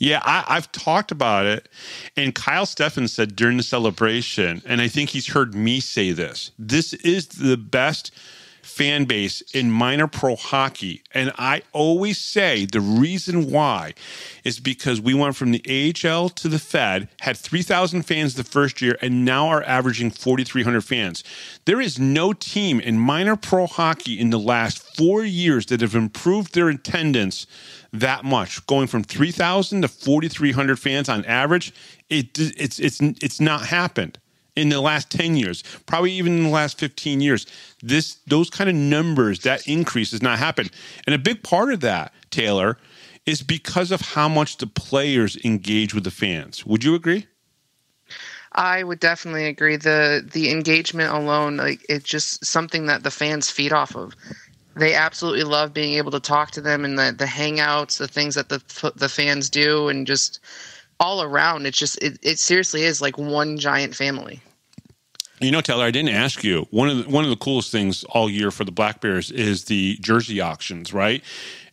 Yeah, I've talked about it, and Kyle Steffen said during the celebration, and I think he's heard me say this is the best fan base in minor pro hockey. And I always say the reason why is because we went from the AHL to the Fed, had 3,000 fans the first year, and now are averaging 4,300 fans. There is no team in minor pro hockey in the last 4 years that have improved their attendance that much, going from 3,000 to 4,300 fans on average. It's not happened in the last 10 years, probably even in the last 15 years. Those kind of numbers, that increase has not happened. And a big part of that, Taylor, is because of how much the players engage with the fans. Would you agree? I would definitely agree. The engagement alone, it's just something that the fans feed off of. They absolutely love being able to talk to them, and the hangouts, the things that the fans do, and just all around. It seriously is like one giant family. You know, Taylor, I didn't ask you. One of the coolest things all year for the Black Bears is the jersey auctions, right?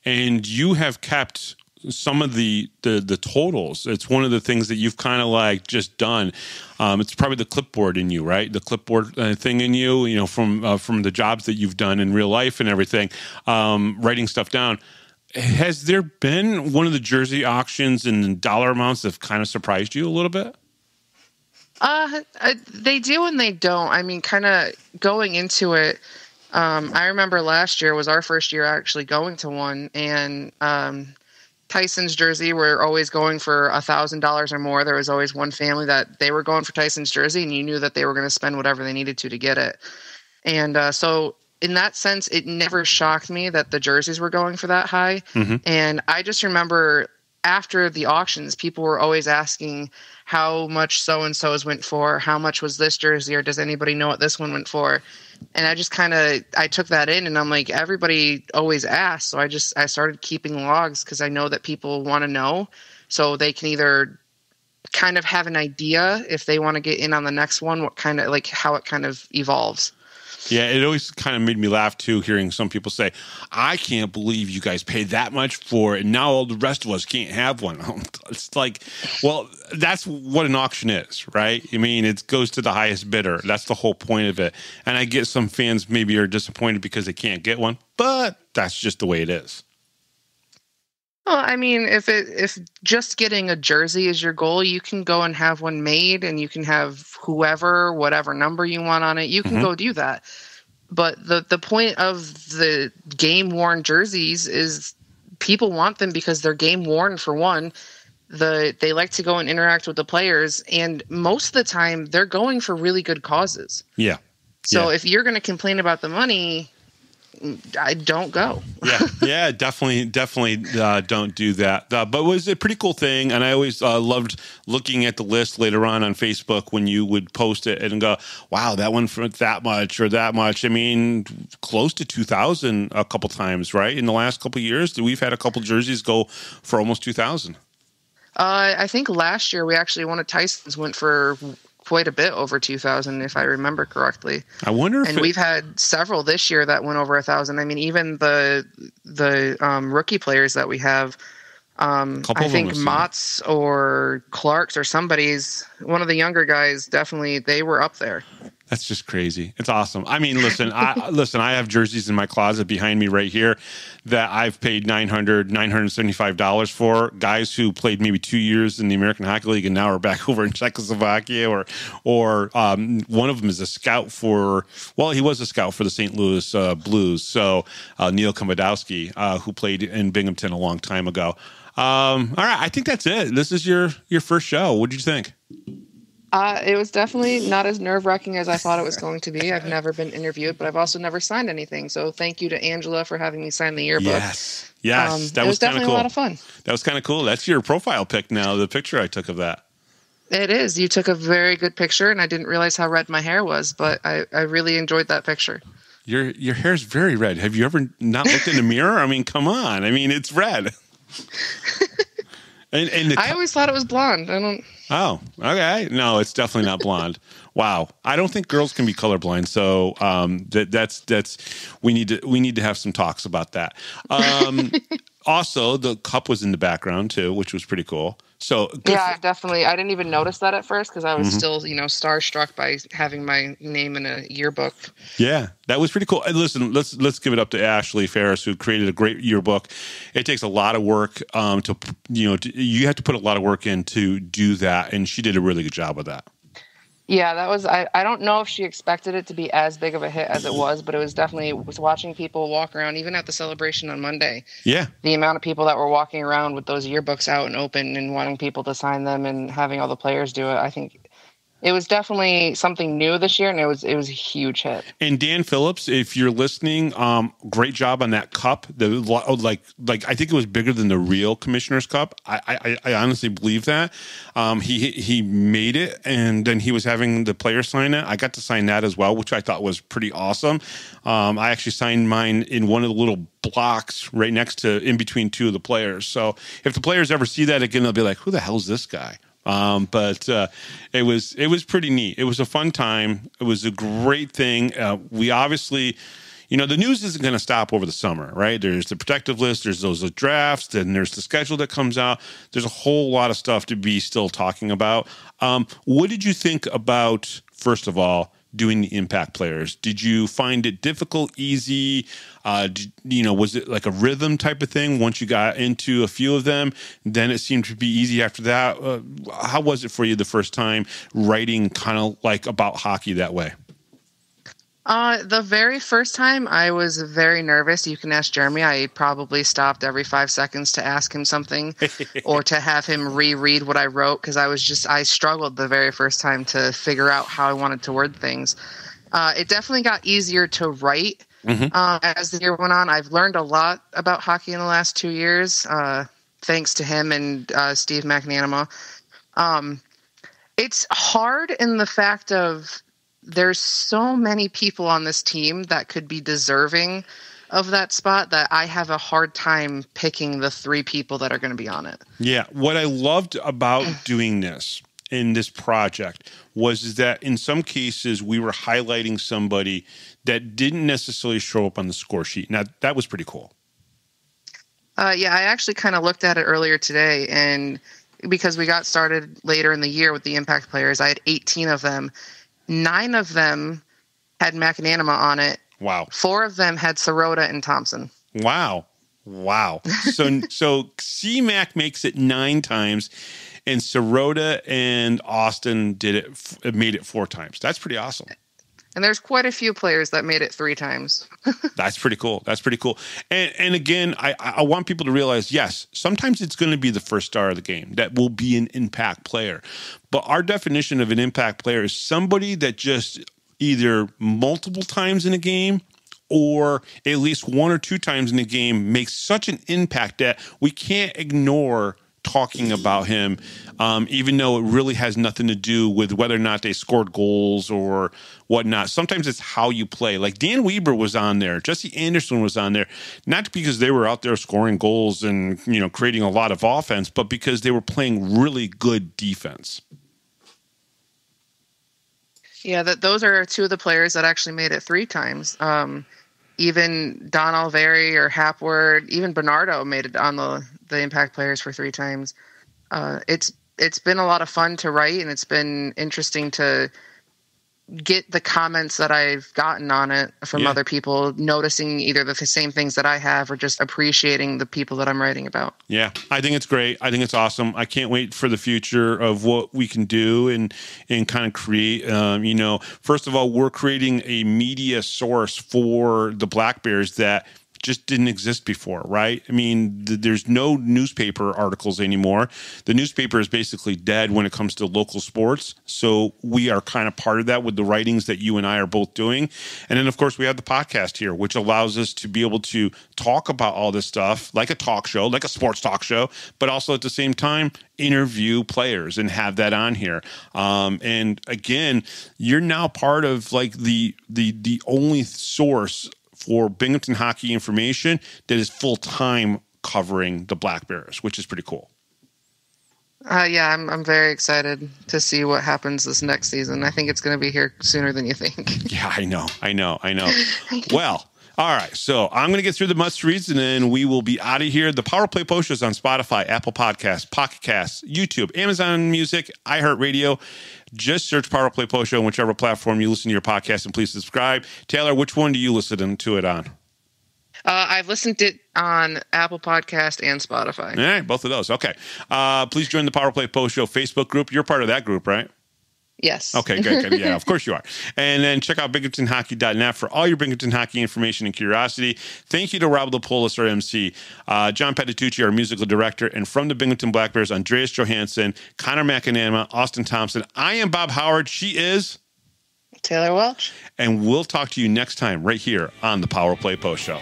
And you have kept some of the totals. It's one of the things that you've kind of like just done. It's probably the clipboard in you, right? The clipboard thing in you, you know, from the jobs that you've done in real life and everything, writing stuff down. Has there been one of the jersey auctions and dollar amounts that have kind of surprised you a little bit? They do and they don't. I mean, kind of going into it, I remember last year was our first year actually going to one, and Tyson's jersey were always going for $1,000 or more. There was always one family that they were going for Tyson's jersey, and you knew that they were going to spend whatever they needed to get it. And so in that sense, it never shocked me that the jerseys were going for that high. Mm-hmm. And I just remember after the auctions, people were always asking how much so-and-so's went for, how much was this jersey, or does anybody know what this one went for? And I just I took that in, and I'm like, everybody always asks. So I started keeping logs because I know that people want to know, so they can either kind of have an idea if they want to get in on the next one, what kind of like how it kind of evolves. Yeah, it always kind of made me laugh, too, hearing some people say, I can't believe you guys paid that much for it, and now all the rest of us can't have one. It's like, well, that's what an auction is, right? I mean, it goes to the highest bidder. That's the whole point of it. And I get some fans maybe are disappointed because they can't get one, but that's just the way it is. Well, I mean, if just getting a jersey is your goal, you can go and have one made, and you can have whatever number you want on it. You can go do that. But the point of the game worn jerseys is people want them because they're game worn for one. They like to go and interact with the players, and most of the time they're going for really good causes. Yeah. So if you're going to complain about the money, I don't go. Yeah, definitely don't do that. But it was a pretty cool thing, and I always loved looking at the list later on Facebook when you would post it and go, wow, that one for that much or that much. I mean, close to 2,000 a couple times, right? In the last couple of years, we've had a couple jerseys go for almost 2,000. I think last year we actually one of Tyson's went for quite a bit over 2,000, if I remember correctly. I wonder if we've had several this year that went over 1,000. I mean, even the rookie players that we have, I think Mott's or Clark's or one of the younger guys, definitely they were up there. That's just crazy. It's awesome. I mean, listen, I have jerseys in my closet behind me right here that I've paid $975 for. Guys who played maybe 2 years in the American Hockey League and now are back over in Czechoslovakia, or one of them is a scout he was a scout for the St. Louis Blues. So Neil Komodowski, who played in Binghamton a long time ago. All right, I think that's it. This is your first show. What did you think? It was definitely not as nerve-wracking as I thought it was going to be. I've never been interviewed, but I've also never signed anything. So thank you to Angela for having me sign the yearbook. Yes, that was definitely cool. A lot of fun. That was kind of cool. That's your profile pic now, the picture I took of that. It is. You took a very good picture, and I didn't realize how red my hair was, but I really enjoyed that picture. Your hair's very red. Have you ever not looked in the mirror? I mean, come on. I mean, it's red. I always thought it was blonde. Oh, okay. No, it's definitely not blonde. Wow. I don't think girls can be colorblind. So that's we need to have some talks about that. Also, the cup was in the background too, which was pretty cool. So yeah, definitely. I didn't even notice that at first because I was still, starstruck by having my name in a yearbook. Yeah, that was pretty cool. And listen, let's give it up to Ashley Ferris, who created a great yearbook. It takes a lot of work you have to put a lot of work in to do that, and she did a really good job with that. Yeah, that was. I don't know if she expected it to be as big of a hit as it was, but it was definitely watching people walk around, even at the celebration on Monday. Yeah, the amount of people that were walking around with those yearbooks out and open and wanting people to sign them and having all the players do it. I think it was definitely something new this year, and it was a huge hit. And Dan Phillips, if you're listening, great job on that cup. I think it was bigger than the real Commissioner's Cup. I honestly believe that. He made it, and then he was having the players sign it. I got to sign that as well, which I thought was pretty awesome. I actually signed mine in one of the little blocks right next to in between two of the players. So if the players ever see that again, they'll be like, "Who the hell's this guy?" But it was pretty neat. It was a fun time. It was a great thing. We obviously, the news isn't going to stop over the summer, right? There's the protective list, there's those drafts, then there's the schedule that comes out. There's a whole lot of stuff to be still talking about. What did you think about, first of all, doing the impact players? Did you find it difficult, easy? Was it like a rhythm type of thing? Once you got into a few of them, then it seemed to be easy after that. How was it for you the first time writing kind of like about hockey that way? The very first time I was very nervous. You can ask Jeremy. I probably stopped every 5 seconds to ask him something or to have him reread what I wrote, because I struggled the very first time to figure out how I wanted to word things. It definitely got easier to write as the year went on. I've learned a lot about hockey in the last 2 years, thanks to him and Steve McAnanama. It's hard in the fact of there's so many people on this team that could be deserving of that spot that I have a hard time picking the 3 people that are going to be on it. Yeah. What I loved about doing this in this project was that in some cases we were highlighting somebody that didn't necessarily show up on the score sheet. Now, that was pretty cool. Yeah, I actually kind of looked at it earlier today, and because we got started later in the year with the impact players, I had 18 of them. 9 of them had McAnanama on it. Wow. 4 of them had Sirota and Thompson. Wow. So C-Mac makes it 9 times, and Sirota and Austin made it 4 times. That's pretty awesome. And there's quite a few players that made it 3 times. That's pretty cool. And again, I want people to realize, yes, sometimes it's going to be the first star of the game that will be an impact player. But our definition of an impact player is somebody that just either multiple times in a game or at least 1 or 2 times in a game makes such an impact that we can't ignore talking about him, even though it really has nothing to do with whether or not they scored goals or whatnot. Sometimes it's how you play. Like Dan Weber was on there. Jesse Anderson was on there, not because they were out there scoring goals and, creating a lot of offense, but because they were playing really good defense. Yeah, those are 2 of the players that actually made it 3 times. Even Don Alveri or Hapward, even Bernardo made it on the impact players for 3 times. It's been a lot of fun to write, and it's been interesting to get the comments that I've gotten on it from other people, noticing either the same things that I have or just appreciating the people that I'm writing about. Yeah, I think it's great. I think it's awesome. I can't wait for the future of what we can do and kind of create. First of all, we're creating a media source for the Black Bears that just didn't exist before, right? I mean, there's no newspaper articles anymore. The newspaper is basically dead when it comes to local sports. So we are kind of part of that with the writings that you and I are both doing. And then, of course, we have the podcast here, which allows us to be able to talk about all this stuff like a talk show, like a sports talk show, but also at the same time, interview players and have that on here. And again, you're now part of like the only source for Binghamton hockey information that is full-time covering the Black Bears, which is pretty cool. Yeah, I'm very excited to see what happens this next season. I think it's going to be here sooner than you think. Yeah, I know. Well, all right, so I'm going to get through the must-reads, and then we will be out of here. The Power Play Post is on Spotify, Apple Podcasts, Pocket Casts, YouTube, Amazon Music, iHeartRadio. Just search Power Play Post Show on whichever platform you listen to your podcast, and please subscribe. Taylor, which one do you listen to it on? I've listened to it on Apple Podcast and Spotify. All right, both of those. Okay. Please join the Power Play Post Show Facebook group. You're part of that group, right? Yes. Okay, good. Yeah, of course you are. And then check out BinghamtonHockey.net for all your Binghamton hockey information and curiosity. Thank you to Rob Lapoulis, our MC, John Petitucci, our musical director, and from the Binghamton Black Bears, Andreas Johannsson, Connor McAnanama, Austin Thompson. I am Bob Howard. She is Taylor Welch. And we'll talk to you next time right here on the Power Play Post Show.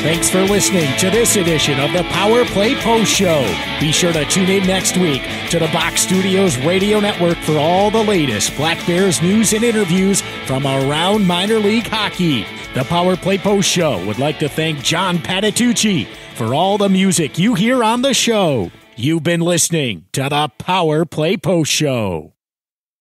Thanks for listening to this edition of the Power Play Post Show. Be sure to tune in next week to the Box Studios Radio Network for all the latest Black Bears news and interviews from around minor league hockey. The Power Play Post Show would like to thank John Patitucci for all the music you hear on the show. You've been listening to the Power Play Post Show.